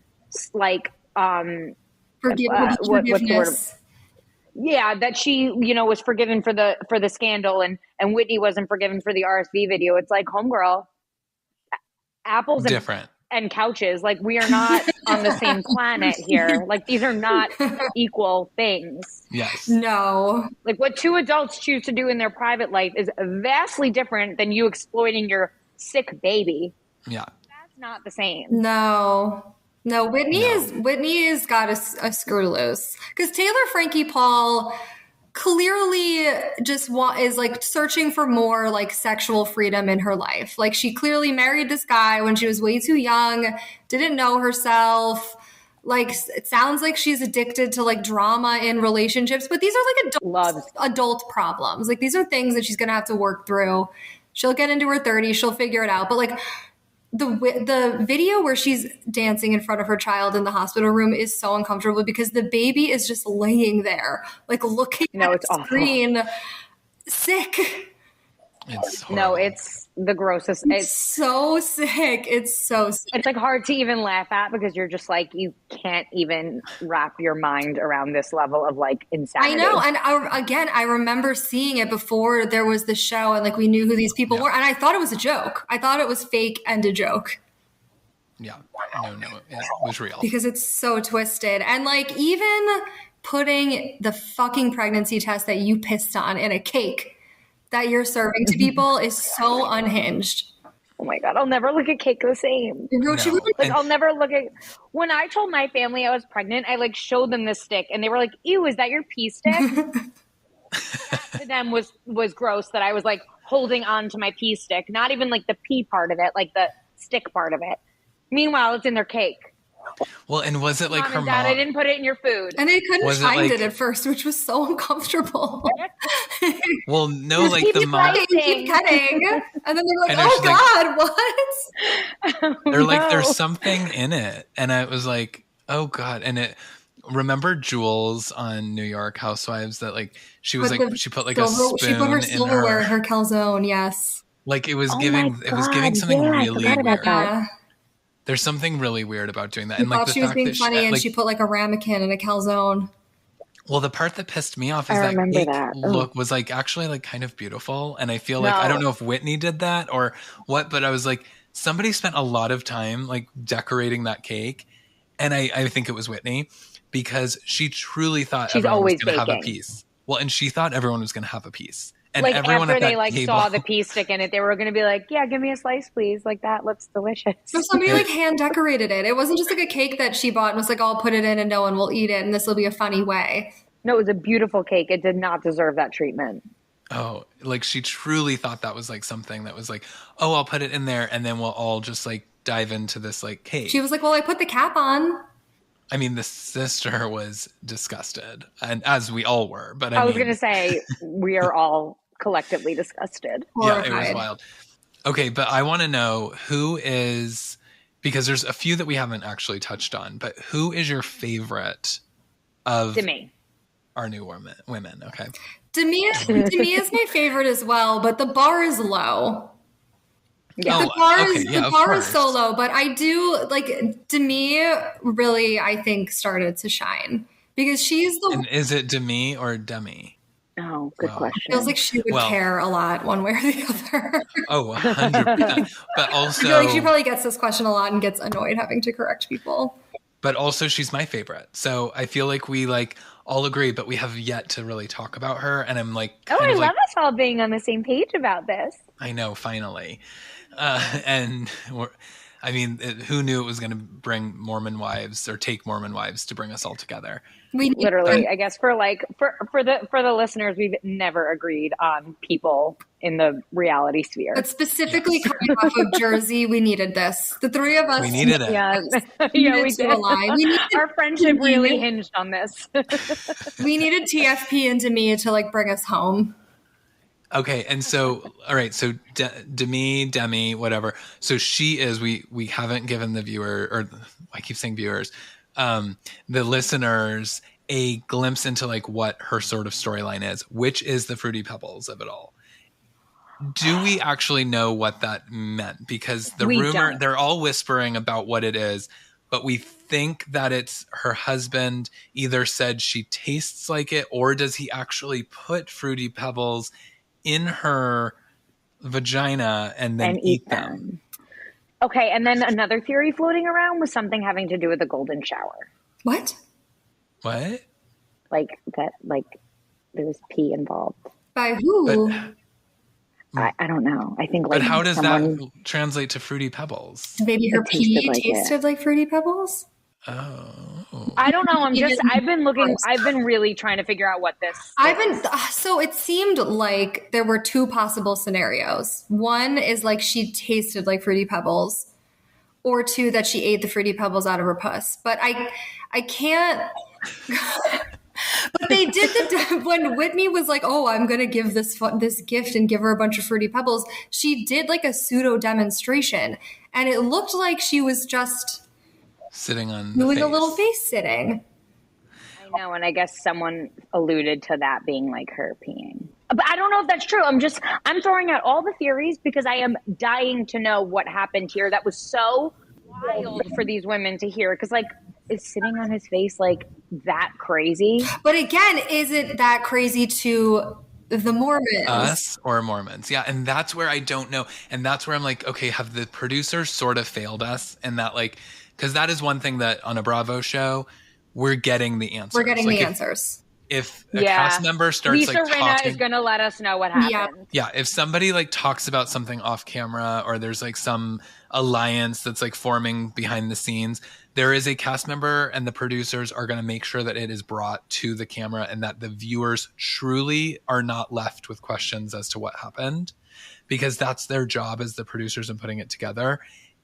like forgiveness. What's the word? Yeah, that she was forgiven for the scandal and Whitney wasn't forgiven for the RSV video. It's like, homegirl, apples different and couches. Like, we are not on the same planet here. Like, these are not equal things. Yes. No. Like, what two adults choose to do in their private life is vastly different than you exploiting your sick baby. Yeah. That's not the same. No, Whitney's got a screw loose because Taylor Frankie Paul clearly just is like searching for more like sexual freedom in her life. Like she clearly married this guy when she was way too young, didn't know herself. Like it sounds like she's addicted to like drama in relationships, but these are like adult problems. Like these are things that she's gonna have to work through. She'll get into her 30s, she'll figure it out. But like the video where she's dancing in front of her child in the hospital room is so uncomfortable because the baby is just laying there, like looking at the screen, sick. It's horrible. It's the grossest. It's so sick. It's so sick. It's like hard to even laugh at because you're just like, you can't even wrap your mind around this level of like insanity. I know. And I remember seeing it before there was the show and like we knew who these people were. And I thought it was a joke. I thought it was fake and a joke. Yeah. No, it was real. Because it's so twisted. And like even putting the fucking pregnancy test that you pissed on in a cake that you're serving to people is so unhinged. Oh my God, I'll never look at cake the same. I'll never look at... When I told my family I was pregnant, I like showed them this stick and they were like, ew, is that your pee stick? That to them was gross that I was like holding on to my pee stick. Not even like the pee part of it, like the stick part of it. Meanwhile, it's in their cake. Well, and was it like Mom her and Dad, mom? I didn't put it in your food. And they couldn't find it at first, which was so uncomfortable. Well, no, like the mom. Keep cutting. And then they're like, oh God, what? They're like, there's something in it. And I was like, oh God. And remember Jules on New York Housewives that like, she was like, she put like a spoon she put her silverware in her calzone, yes. Like it was giving something really weird. Yeah. There's something really weird about doing that. She and like thought she was being funny and she put like a ramekin in a calzone. Well, the part that pissed me off is I that remember cake that. was like actually like kind of beautiful. And I feel like, I don't know if Whitney did that or what, but I was like, somebody spent a lot of time like decorating that cake. And I think it was Whitney because she truly thought She's everyone was always going to have a baking. piece. Well, and she thought everyone was going to have a piece. And Like everyone after at that they like table, saw the pea stick in it, they were going to be like, yeah, give me a slice, please. Like that looks delicious. So somebody like hand decorated it. It wasn't just like a cake that she bought and was like, I'll put it in and no one will eat it and this will be a funny way. No, it was a beautiful cake. It did not deserve that treatment. oh, like she truly thought that was like something that was like, oh, I'll put it in there and then we'll all just like dive into this like cake. She was like, well, I put the cap on. I mean, the sister was disgusted, and as we all were. But I was mean, going to say we are all collectively disgusted. yeah, it was wild. Okay, but I want to know who is, because there's a few that we haven't actually touched on, but who is your favorite of Demi. our new women? Okay, Demi is my favorite as well, but the bar is low. Yeah. The bar is so low, but I do like Demi really, I think, started to shine because she's the. And is it Demi or Demi? Oh, good question. Feels like she would care a lot one way or the other. Oh, 100%. But also, I feel like she probably gets this question a lot and gets annoyed having to correct people. But also, she's my favorite. So I feel like we like all agree, but we have yet to really talk about her. And I'm like, I love us all being on the same page about this. I know, finally. And I mean, who knew it was going to bring Mormon wives or take Mormon wives to bring us all together? We literally, I guess, for the listeners, we've never agreed on people in the reality sphere. But specifically coming off of Jersey, we needed this. The three of us. We needed it. Yeah, we did. Our friendship really hinged on this. We needed TFP and Demi to like bring us home. Okay, and so, all right, so Demi, whatever. So she is, we haven't given the viewer, or I keep saying viewers, the listeners, a glimpse into like what her sort of storyline is, which is the Fruity Pebbles of it all. Do we actually know what that meant? Because they're all whispering about what it is, but we think that it's her husband either said she tastes like it, or does he actually put Fruity Pebbles in her vagina and then eat them. Okay, and then another theory floating around was something having to do with the golden shower. What? Like that, like there was pee involved. By who? I don't know. I think like. But how does that translate to Fruity Pebbles? Maybe her pee tasted like Fruity Pebbles? Oh. I don't know. I've been really trying to figure out what this so it seemed like there were two possible scenarios. One is like she tasted like Fruity Pebbles, or two, that she ate the Fruity Pebbles out of her puss. But I can't. But they did when Whitney was like, oh, I'm going to give this gift and give her a bunch of Fruity Pebbles. She did like a pseudo demonstration, and it looked like she was just sitting on doing a little face sitting. I know, and I guess someone alluded to that being like her peeing. But I don't know if that's true. I'm throwing out all the theories because I am dying to know what happened here. That was so wild for these women to hear. Because like, is sitting on his face like that crazy? But again, is it that crazy to the Mormons? Us or Mormons? Yeah, and that's where I don't know. And that's where I'm like, okay, have the producers sort of failed us in that, like, because that is one thing that on a Bravo show, we're getting the answers. We're getting the answers. If a cast member starts Lisa like Rinna talking, is going to let us know what happened. Yeah, if somebody like talks about something off camera, or there's like some alliance that's like forming behind the scenes, there is a cast member and the producers are going to make sure that it is brought to the camera and that the viewers truly are not left with questions as to what happened, because that's their job as the producers in putting it together.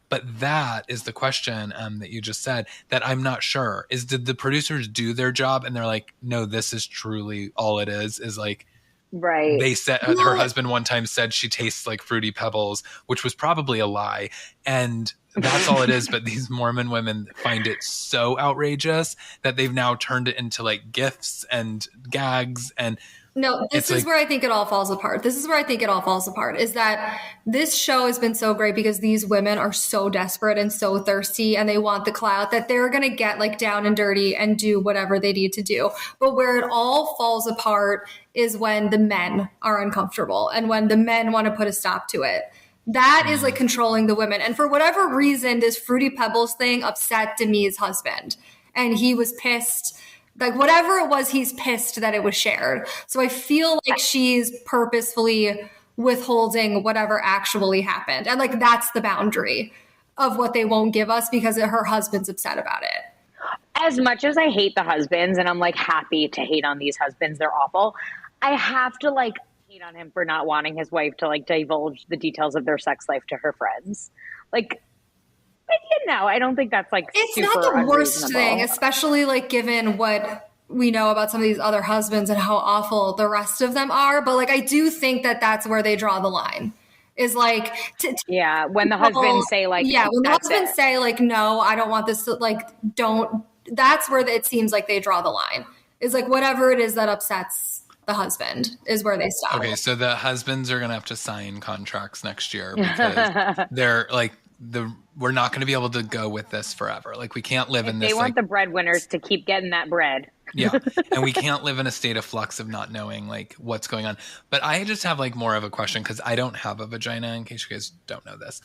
But that is the question that you just said that I'm not sure is, did the producers do their job? And they're like, no, this is truly all it is like, right. They said her husband one time said she tastes like Fruity Pebbles, which was probably a lie. And that's all it is. But these Mormon women find it so outrageous that they've now turned it into like gifts and gags. And No, this is where I think it all falls apart. This is where I think it all falls apart, is that this show has been so great because these women are so desperate and so thirsty and they want the clout that they're going to get like down and dirty and do whatever they need to do. But where it all falls apart is when the men are uncomfortable and when the men want to put a stop to it. That is like controlling the women. And for whatever reason, this Fruity Pebbles thing upset Demi's husband and he was pissed. Like whatever it was, he's pissed that it was shared. So I feel like she's purposefully withholding whatever actually happened. And like that's the boundary of what they won't give us because her husband's upset about it. As much as I hate the husbands and I'm like happy to hate on these husbands, they're awful. I have to like hate on him for not wanting his wife to like divulge the details of their sex life to her friends. Like, I don't think that's like it's not the worst thing, especially like given what we know about some of these other husbands and how awful the rest of them are. But like, I do think that that's where they draw the line is like, when the husbands say like, when the husbands say like, no, I don't want this to like, don't, that's where it seems like they draw the line is like whatever it is that upsets the husband is where they stop. Okay. So the husbands are going to have to sign contracts next year because they're like, we're not going to be able to go with this forever. Like we can't live in this. They want the breadwinners to keep getting that bread. Yeah. And we can't live in a state of flux of not knowing like what's going on. But I just have like more of a question because I don't have a vagina in case you guys don't know this.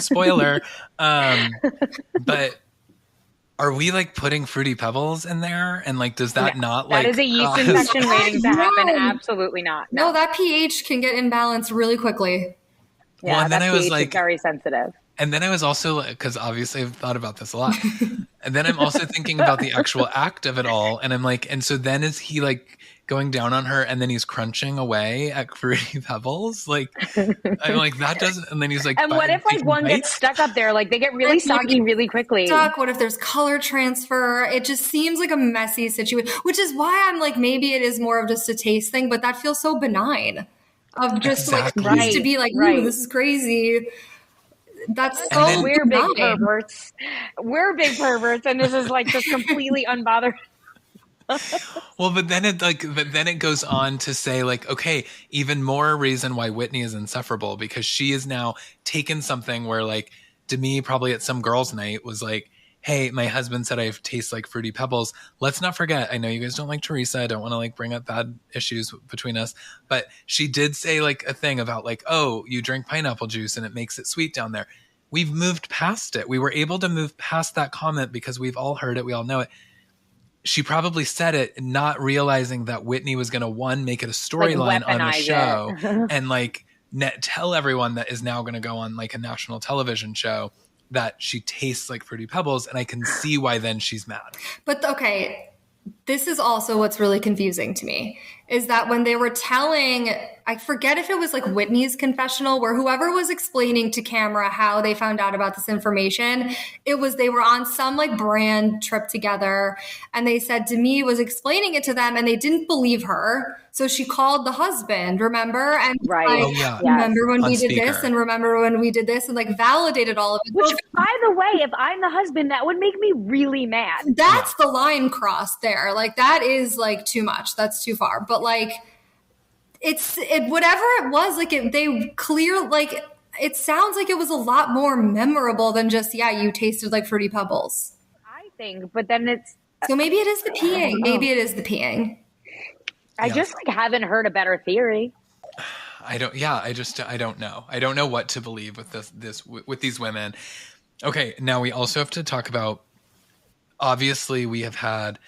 Spoiler. But are we like putting Fruity Pebbles in there? And like, does that not like... That is a yeast infection waiting to happen. Absolutely not. No, that pH can get imbalanced really quickly. Yeah, well, and then I was like, very sensitive. And then I was also, because obviously I've thought about this a lot. And then I'm also thinking about the actual act of it all. And I'm like, and so then is he like going down on her and then he's crunching away at Fruity Pebbles? Like, I'm like, that doesn't, and then he's like, and what if like one gets stuck up there? Like they get really soggy really quickly. What if there's color transfer? It just seems like a messy situation, which is why I'm like, maybe it is more of just a taste thing, but that feels so benign. Of just like to be like, this is crazy. That's so we're big perverts. We're big perverts, and this is like just completely unbothered. Well, but then it goes on to say like, okay, even more reason why Whitney is insufferable because she is now taken something where like Demi probably at some girls' night was like, hey, my husband said I taste like Fruity Pebbles. Let's not forget, I know you guys don't like Teresa. I don't want to like bring up bad issues between us. But she did say like a thing about like, oh, you drink pineapple juice and it makes it sweet down there. We've moved past it. We were able to move past that comment because we've all heard it. We all know it. She probably said it not realizing that Whitney was going to, one, make it a storyline on a show and like tell everyone that is now going to go on like a national television show that she tastes like Fruity Pebbles, and I can see why then she's mad. But okay, this is also what's really confusing to me, is that when they were telling, I forget if it was like Whitney's confessional where whoever was explaining to camera how they found out about this information, it was they were on some like brand trip together and they said Demi was explaining it to them and they didn't believe her. So she called the husband, remember? And remember when we did this and remember when we did this and like validated all of it. Which, by the way, if I'm the husband, that would make me really mad. That's the line crossed there. Like that is like too much. That's too far. But like, it whatever it was, like they clear, like it sounds like it was a lot more memorable than just, you tasted like Fruity Pebbles. I think, but then it's... So maybe it is the peeing. Maybe it is the peeing. I just like haven't heard a better theory. I don't know. I don't know what to believe with with these women. Okay. Now we also have to talk about, obviously we have had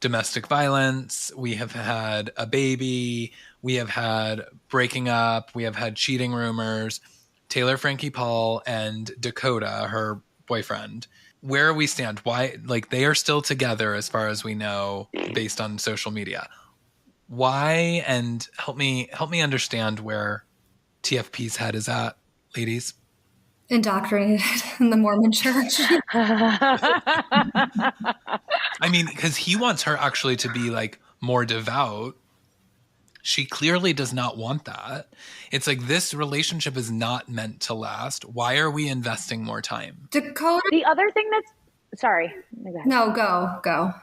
domestic violence. We have had a baby. We have had breaking up. We have had cheating rumors. Taylor Frankie Paul and Dakota, her boyfriend. Where we stand? Why? Like they are still together as far as we know, based on social media. Why? And help me understand where TFP's head is at, ladies. Indoctrinated in the Mormon church. I mean, because he wants her actually to be like more devout. She clearly does not want that. It's like this relationship is not meant to last. Why are we investing more time? Dakota. The other thing that's... Sorry. No, go.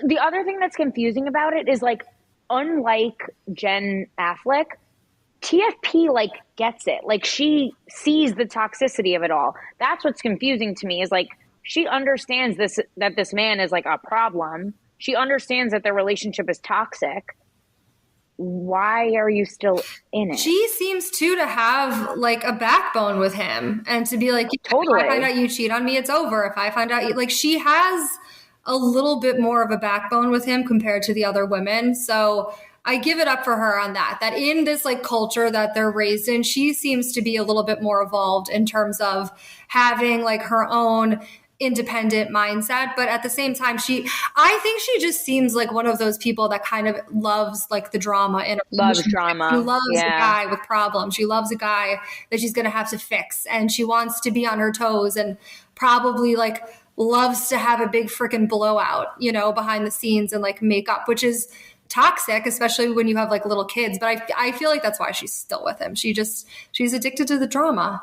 The other thing that's confusing about it is like unlike Jen Affleck, TFP like gets it. Like she sees the toxicity of it all. That's what's confusing to me is like she understands that this man is like a problem. She understands that their relationship is toxic. Why are you still in it? She seems to have like a backbone with him and to be like, totally. If I find out you cheat on me, it's over. If I find out you, like, she has a little bit more of a backbone with him compared to the other women. So I give it up for her on that in this like culture that they're raised in, she seems to be a little bit more evolved in terms of having like her own independent mindset. But at the same time, I think she just seems like one of those people that kind of loves like the drama in a loves drama. She loves a guy with problems. She loves a guy that she's going to have to fix, and she wants to be on her toes and probably like loves to have a big freaking blowout, you know, behind the scenes and like makeup, which is toxic, especially when you have like little kids. But I feel like that's why she's still with him. She's addicted to the drama.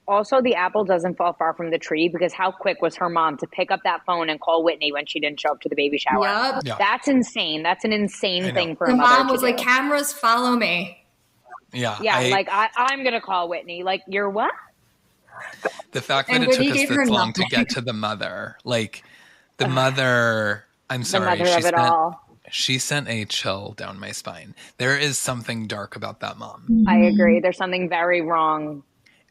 Also, the apple doesn't fall far from the tree, because how quick was her mom to pick up that phone and call Whitney when she didn't show up to the baby shower? Yep. Yeah. That's insane. That's an insane thing for a the mother mom was to like, do. cameras, follow me. Yeah. Like I'm going to call Whitney. Like, you're what? The fact that it took us this long to get to the mother, like the mother, I'm sorry, the mother of it all. She sent a chill down my spine. There is something dark about that mom. I agree. There's something very wrong.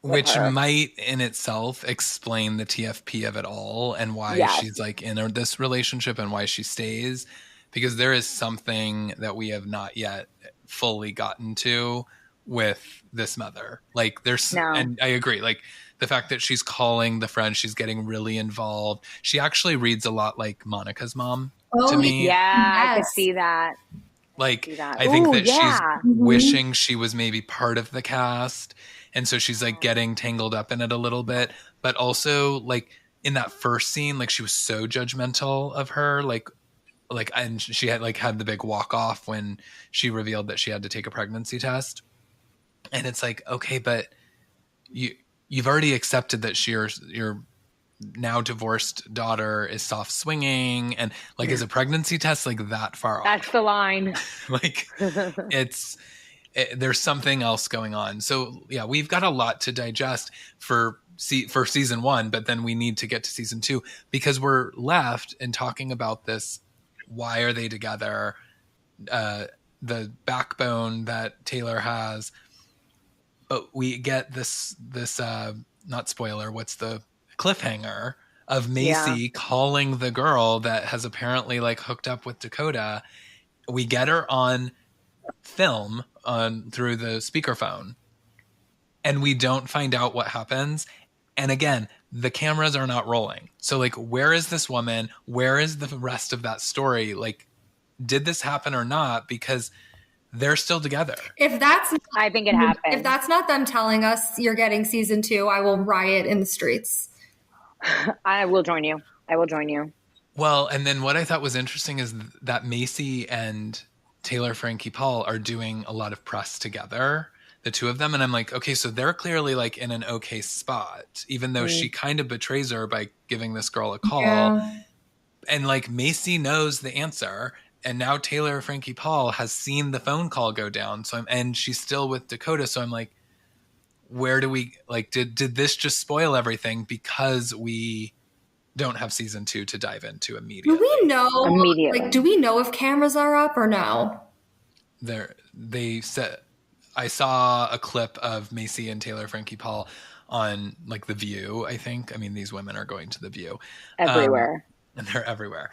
Which might in itself explain the TFP of it all and why she's like in this relationship and why she stays. Because there is something that we have not yet fully gotten to with this mother. Like and I agree, like the fact that she's calling the friend, she's getting really involved. She actually reads a lot like Monica's mom to me. Yeah, I could see that. Like, I think that she's wishing she was maybe part of the cast. And so she's like getting tangled up in it a little bit. But also like in that first scene, like she was so judgmental of her. Like, and she had the big walk off when she revealed that she had to take a pregnancy test. And it's like, okay, but you've already accepted that your now divorced daughter is soft swinging, and like is a pregnancy test like that far off? That's the line. Like there's something else going on. So yeah, we've got a lot to digest for season 1, but then we need to get to season 2 because we're left in talking about this. Why are they together? The backbone that Taylor has. But we get this not spoiler, what's the cliffhanger of Macy calling the girl that has apparently like hooked up with Dakota. We get her on film through the speakerphone, and we don't find out what happens. And again, the cameras are not rolling. So like, where is this woman? Where is the rest of that story? Like, did this happen or not? Because they're still together. I think it happened. If that's not them telling us you're getting season 2, I will riot in the streets. I will join you. Well, and then what I thought was interesting is that Macy and Taylor Frankie Paul are doing a lot of press together, the two of them. And I'm like, okay, so they're clearly like in an okay spot, even though she kind of betrays her by giving this girl a call. Yeah. And like Macy knows the answer. And now Taylor Frankie Paul has seen the phone call go down. And she's still with Dakota. So I'm like, where do we like, did this just spoil everything because we don't have season 2 to dive into immediately? Do we know, like, do we know if cameras are up or no? They said, I saw a clip of Macy and Taylor Frankie Paul on like The View, I think. I mean, these women are going to The View. Everywhere. And they're everywhere.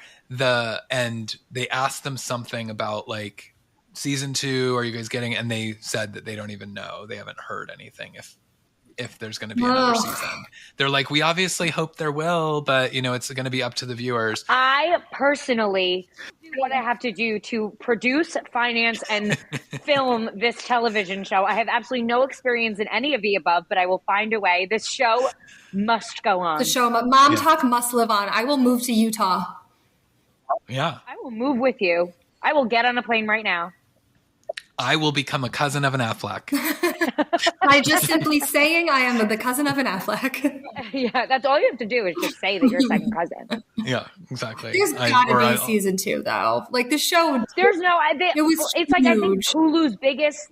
And they asked them something about like season 2, are you guys getting? And they said that they don't even know. They haven't heard anything if there's going to be another season. They're like, we obviously hope there will, but you know, it's going to be up to the viewers. I personally do what I have to do to produce, finance, and film this television show. I have absolutely no experience in any of the above, but I will find a way. This show must go on. The show, Mom Talk must live on. I will move to Utah. Yeah. I will move with you. I will get on a plane right now. I will become a cousin of an Affleck. By just simply saying I am the cousin of an Affleck. Yeah, that's all you have to do is just say that you're second cousin. Yeah, exactly. There's gotta be season 2 though. Like the show, there's no. it was It's like, I think Hulu's biggest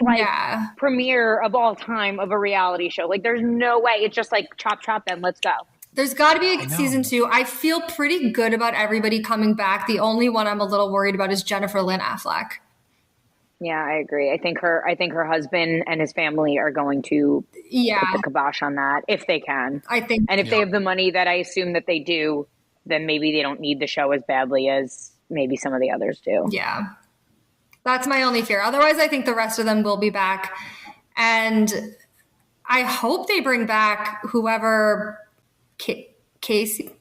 premiere of all time of a reality show. Like there's no way. It's just like chop and let's go. There's got to be a season 2. I feel pretty good about everybody coming back. The only one I'm a little worried about is Jennifer Lynn Affleck. Yeah, I agree. I think her husband and his family are going to put the kibosh on that if they can. I think, and if they have the money that I assume that they do, then maybe they don't need the show as badly as maybe some of the others do. Yeah, that's my only fear. Otherwise, I think the rest of them will be back, and I hope they bring back whoever. Casey?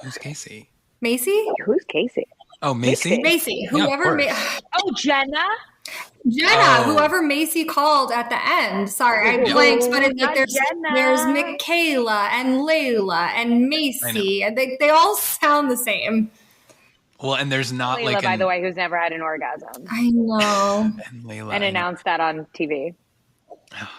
Who's Casey? Macy? Who's Casey? Oh, Macy? Macy. Whoever. Jenna? Whoever Macy called at the end. Sorry, I blanked, but it's like there's Michaela and Layla and Macy, and they all sound the same. Well, and there's not Layla, by the way, who's never had an orgasm. I know. And Layla. And announced that on TV.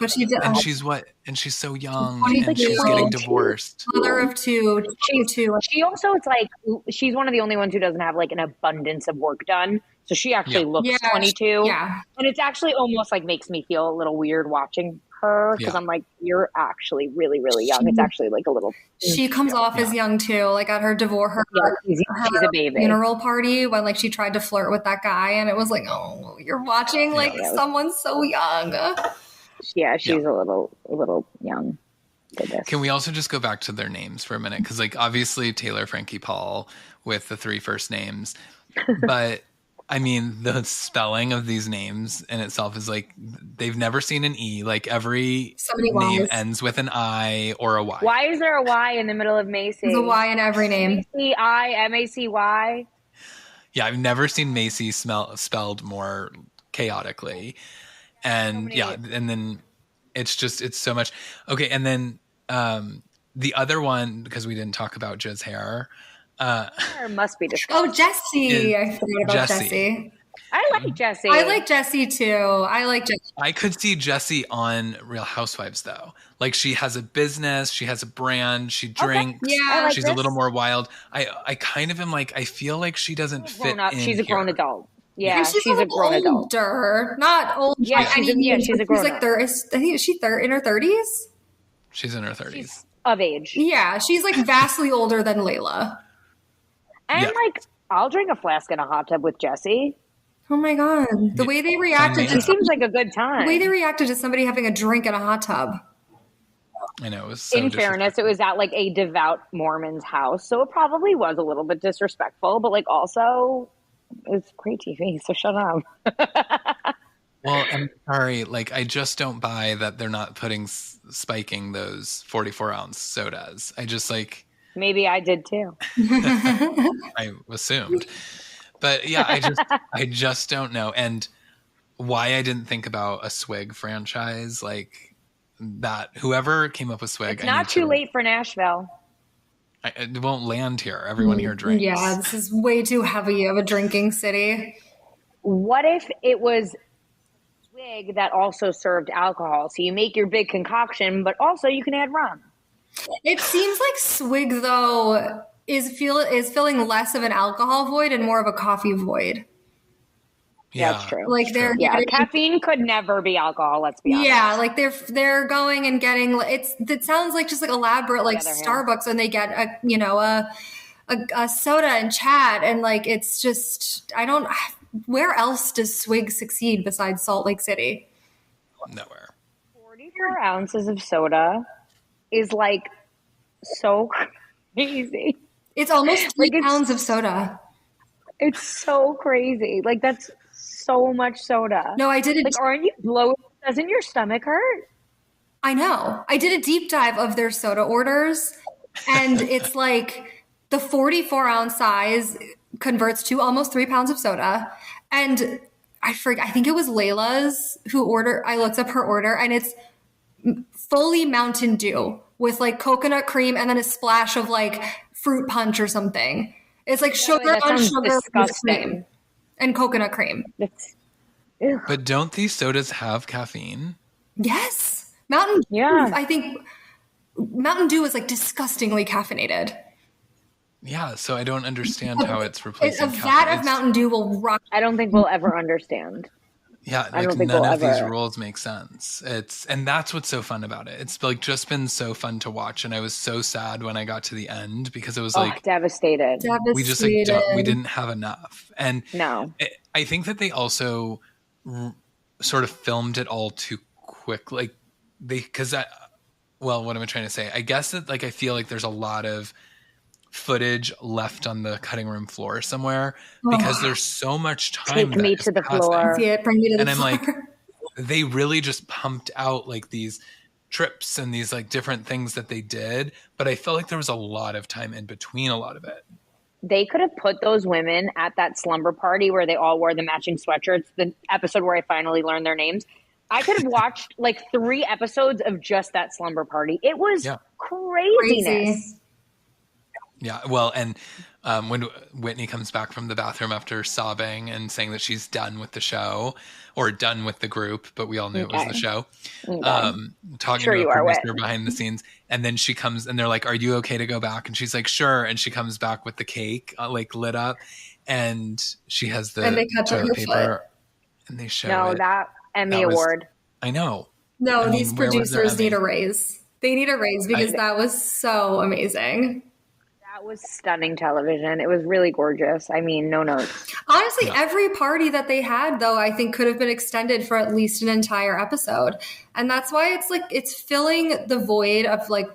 But she did. And she's what? And she's so young, and she's getting divorced. Mother of two. She also, it's like, she's one of the only ones who doesn't have like an abundance of work done. So she actually looks 22. Yeah. And it's actually almost like makes me feel a little weird watching her because I'm like, you're actually really, really young. It's actually like a little. She comes off as young too. Like at her divorce, she's a baby. Funeral party when like she tried to flirt with that guy, and it was like, oh, you're watching like someone so young. Yeah, she's a little young. Can we also just go back to their names for a minute? Because like obviously Taylor, Frankie, Paul with the 3 first names, but I mean the spelling of these names in itself is like they've never seen an E. Like every name ends with an I or a Y. Why is there a Y in the middle of Macy? There's a Y in every name. Macy. Yeah, I've never seen Macy spelled more chaotically. And and then it's so much. Okay, and then the other one, because we didn't talk about Jill's hair. Hair must be discussed. Oh, Jessie. I forgot about Jessie. I like Jessie. I like Jessie too. I could see Jessie on Real Housewives though. Like she has a business, she has a brand, she drinks. Okay. Yeah, she's a little more wild. I kind of am like, I feel like she doesn't fit in. She's a grown adult. Yeah, and she's a grown adult. Not old. Yeah, she's a grown adult. I think is she in her 30s? She's in her 30s. She's of age. Yeah, she's like vastly older than Layla. And like, I'll drink a flask in a hot tub with Jessie. Oh my God. The way they reacted. She seems like a good time. The way they reacted to somebody having a drink in a hot tub. I know. It was so in fairness, it was at like a devout Mormon's house. So it probably was a little bit disrespectful, but like also it's great TV. So shut up. Well, I'm sorry. Like, I just don't buy that they're not spiking those 44-ounce sodas. I just like. Maybe I did too. I assumed. But yeah, I just don't know. And why I didn't think about a Swig franchise like that. Whoever came up with Swig. It's not too late for Nashville. It won't land here. Everyone here drinks. Yeah, this is way too heavy of a drinking city. What if it was Swig that also served alcohol? So you make your big concoction, but also you can add rum. It seems like Swig, though, is filling less of an alcohol void and more of a coffee void. Yeah, that's true. Like caffeine could never be alcohol. Let's be honest. Yeah, like they're going and getting it sounds like just like elaborate like Starbucks when they get a soda and chat and like it's just where else does Swig succeed besides Salt Lake City? Nowhere. 44 ounces of soda is like so crazy. It's almost 3 pounds of soda. It's so crazy. Like that's so much soda. No, I did it. Like, aren't you bloated? Doesn't your stomach hurt? I know. I did a deep dive of their soda orders, and it's like the 44-ounce size converts to almost 3 pounds of soda. And I think it was Layla's who ordered. I looked up her order, and it's fully Mountain Dew with like coconut cream and then a splash of like fruit punch or something. It's like sugar on sugar with cream and coconut cream. Ugh. But don't these sodas have caffeine? Yes. Mountain Dew, Yeah. I think Mountain Dew is like disgustingly caffeinated. Yeah, so I don't understand how it's replacing A vat caffeine. of Mountain Dew will rock. I don't think we'll ever understand. Yeah, I like don't think none we'll of these ever. rules make sense. And that's what's so fun about it. It's like just been so fun to watch, and I was so sad when I got to the end because it was like Devastated. we just like we didn't have enough. And No. I think that they also sort of filmed it all too quick. Like what am I trying to say? I guess that like I feel like there's a lot of footage left on the cutting room floor somewhere because there's so much time. Take me to the floor. See it, bring me to the And I'm floor. like, they really just pumped out like these trips and these like different things that they did, but I felt like there was a lot of time in between a lot of it. They could have put those women at that slumber party where they all wore the matching sweatshirts, the episode where I finally learned their names. I could have watched like 3 episodes of just that slumber party. It was craziness. Crazy. Yeah, well, and when Whitney comes back from the bathroom after sobbing and saying that she's done with the show or done with the group, but we all knew it was the show, talking to a producer behind the scenes, and then she comes and they're like, "Are you okay to go back?" And she's like, "Sure." And she comes back with the cake like lit up, and she has the toilet paper, and they show that Emmy award. I know. No, these producers need a raise. They need a raise because that was so amazing. That was stunning television. It was really gorgeous. I mean, no notes. Honestly, every party that they had, though, I think could have been extended for at least an entire episode. And that's why it's like it's filling the void of like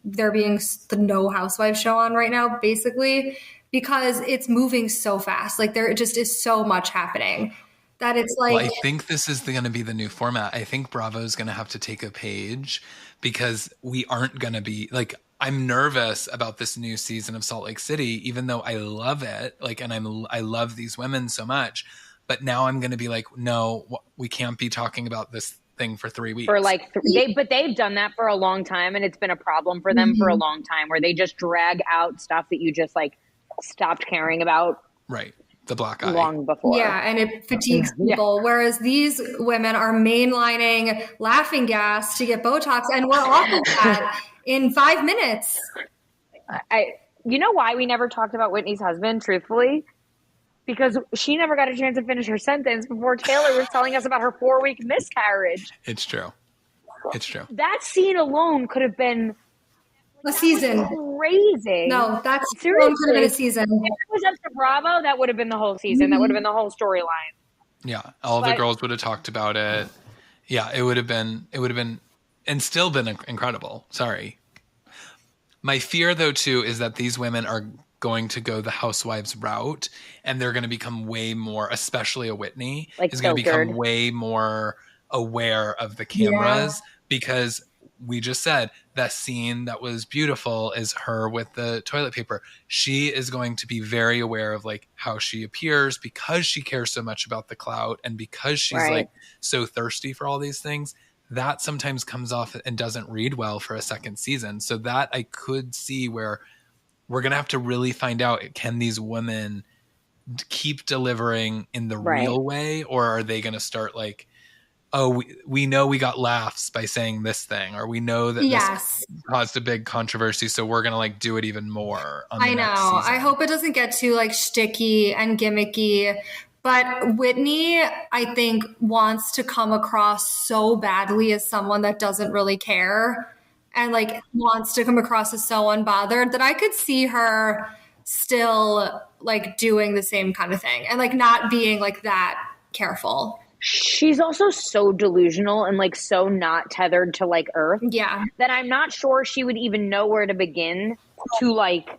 there being the no Housewives show on right now, basically, because it's moving so fast. Like there just is so much happening that it's like. Well, I think this is going to be the new format. I think Bravo is going to have to take a page because we aren't going to be like. I'm nervous about this new season of Salt Lake City, even though I love it. Like, and I love these women so much, but now I'm going to be like, no, we can't be talking about this thing for 3 weeks. For like, but they've done that for a long time, and it's been a problem for them for a long time, where they just drag out stuff that you just like stopped caring about. Right. The black eye. Long before. Yeah, and it fatigues people. Whereas these women are mainlining laughing gas to get Botox, and we're off of that in 5 minutes. You know why we never talked about Whitney's husband, truthfully? Because she never got a chance to finish her sentence before Taylor was telling us about her 4-week miscarriage. It's true. It's true. That scene alone could have been a season. Crazy. No, that's seriously could have been a season. If it was up to Bravo, that would have been the whole season. That would have been the whole storyline. Yeah, all the girls would have talked about it. Yeah, it would have been, and still been incredible. Sorry. My fear, though, too, is that these women are going to go the Housewives route, and they're going to become way more, especially a Whitney, is going to become way more aware of the cameras because we just said that scene that was beautiful is her with the toilet paper. She is going to be very aware of like how she appears because she cares so much about the clout and because she's like so thirsty for all these things. That sometimes comes off and doesn't read well for a second season. So that I could see where we're going to have to really find out, can these women keep delivering in the real way, or are they going to start like, oh, we know we got laughs by saying this thing, or we know that this caused a big controversy, so we're going to like do it even more on the next season. I hope it doesn't get too like shticky and gimmicky. But Whitney, I think, wants to come across so badly as someone that doesn't really care and like wants to come across as so unbothered that I could see her still like doing the same kind of thing and like not being like that careful. She's also so delusional and like so not tethered to like earth. Yeah. That I'm not sure she would even know where to begin to like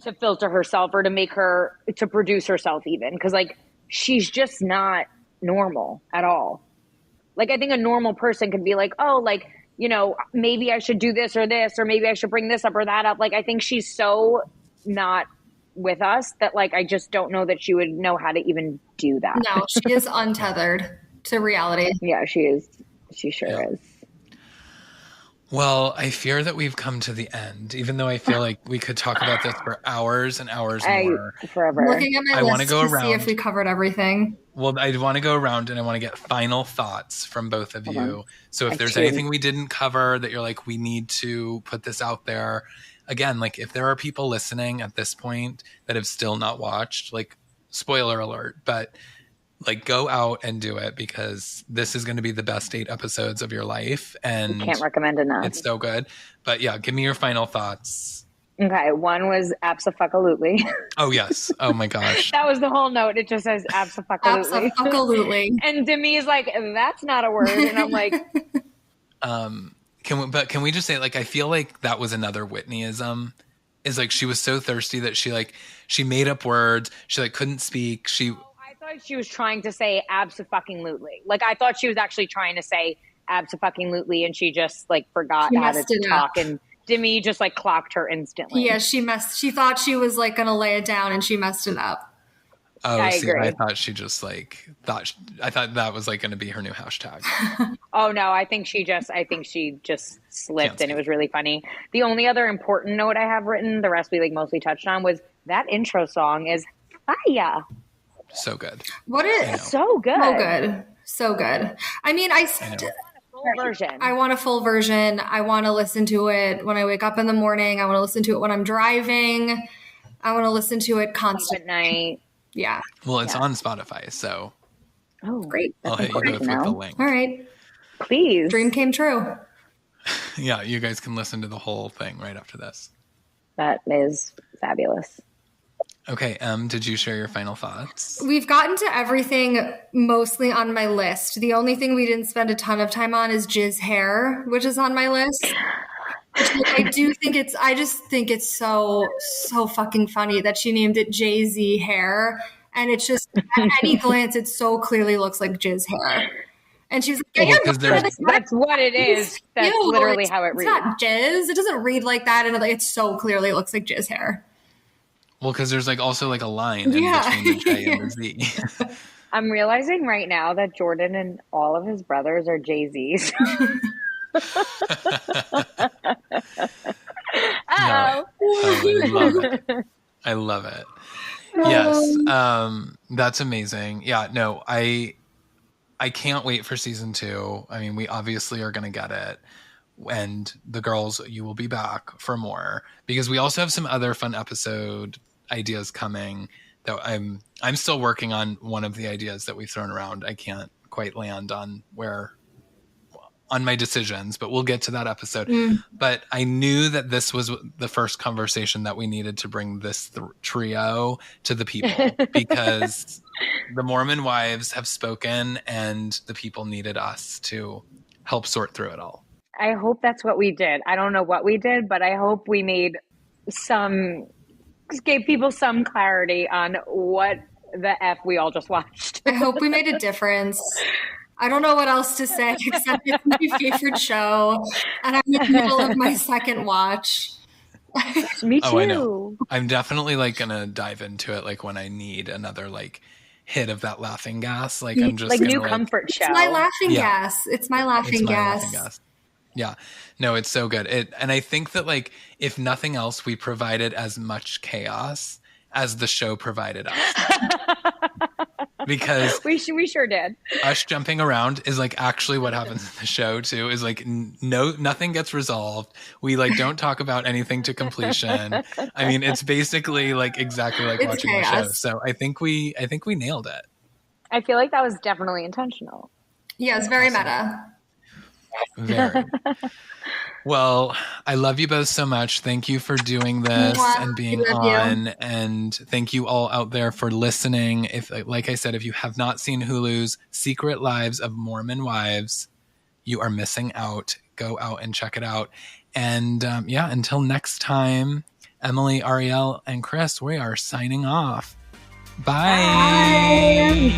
to filter herself or to make her to produce herself even, because like she's just not normal at all. Like I think a normal person could be like, oh, like, you know, maybe I should do this or maybe I should bring this up or that up. Like I think she's so not with us that like I just don't know that she would know how to even do that. No, she is untethered to reality. Yeah, she is. She sure is. Well, I fear that we've come to the end, even though I feel like we could talk about this for hours and hours more. Forever. I'm looking at my I want to list go to see if around. we covered everything. Well, I want to go around and I want to get final thoughts from both of you. So if there's anything we didn't cover that you're like, we need to put this out there. Again, like if there are people listening at this point that have still not watched, like spoiler alert, but like go out and do it because this is going to be the best 8 episodes of your life. And Can't recommend enough. It's so good. But yeah, give me your final thoughts. Okay, one was abso-fucking-lutely. Oh, yes. Oh, my gosh. That was the whole note. It just says abso-fucking-lutely. Abso-fucking-lutely. And Demi's like, that's not a word. And I'm like... Can we just say, like, I feel like that was another Whitneyism. Is like she was so thirsty that she made up words. She like couldn't speak. I thought she was trying to say abso-fucking-lutely. Like I thought she was actually trying to say abso-fucking-lutely, and she just like forgot how to talk. And Demi just like clocked her instantly. Yeah, she thought she was like gonna lay it down, and she messed it up. Oh, I agree. I thought she just like I thought that was like going to be her new hashtag. Oh no, I think she just slipped, and it was really funny. The only other important note I have written, the rest we like mostly touched on, was that intro song is fire. So good. What is so good? So good. So good. I mean, I want a full version. I want to listen to it when I wake up in the morning. I want to listen to it when I'm driving. I want to listen to it constantly at night. Yeah. Well, it's on Spotify, so. Oh, great. I'll hit you both with the link. All right. Please. Dream came true. Yeah, you guys can listen to the whole thing right after this. That is fabulous. Okay, did you share your final thoughts? We've gotten to everything mostly on my list. The only thing we didn't spend a ton of time on is Jizz hair, which is on my list. I just think it's so fucking funny that she named it Jay-Z hair. And it's just, at any glance, it so clearly looks like Jizz hair. And she's like, that's what it is. That's literally how it reads. It's not Jizz. It doesn't read like that. And it so clearly looks like Jizz hair. Well, because there's like also like a line in between the J and the Z. I'm realizing right now that Jordan and all of his brothers are Jay-Z's. I love it. I love it. Yes. That's amazing. Yeah, no, I can't wait for season 2. I mean, we obviously are going to get it. And the girls, you will be back for more because we also have some other fun episode ideas coming that I'm still working on one of the ideas that we've thrown around. I can't quite land on my decisions, but we'll get to that episode. But I knew that this was the first conversation that we needed to bring this trio to the people because the Mormon wives have spoken and the people needed us to help sort through it all. I hope that's what we did. I don't know what we did, but I hope we gave people some clarity on what the F we all just watched. I hope we made a difference. I don't know what else to say except it's my favorite show, and I'm in the middle of my second watch. Me too. Oh, I know. I'm definitely like gonna dive into it like when I need another like hit of that laughing gas. Like I'm just like gonna, new comfort show. It's my laughing gas. It's my laughing gas. Yeah. No, it's so good. And I think that like if nothing else, we provided as much chaos as the show provided us. Because we sure did. Us jumping around is like actually what happens in the show too. Is like nothing gets resolved. We like don't talk about anything to completion. I mean, it's basically like exactly like watching the show. So I think we nailed it. I feel like that was definitely intentional. Yeah, it's very meta. Very. Well, I love you both so much. Thank you for doing this and being on. And thank you all out there for listening. If, like I said, if you have not seen Hulu's Secret Lives of Mormon Wives, you are missing out. Go out and check it out. And until next time, Emily, Arielle, and Chris, we are signing off. Bye.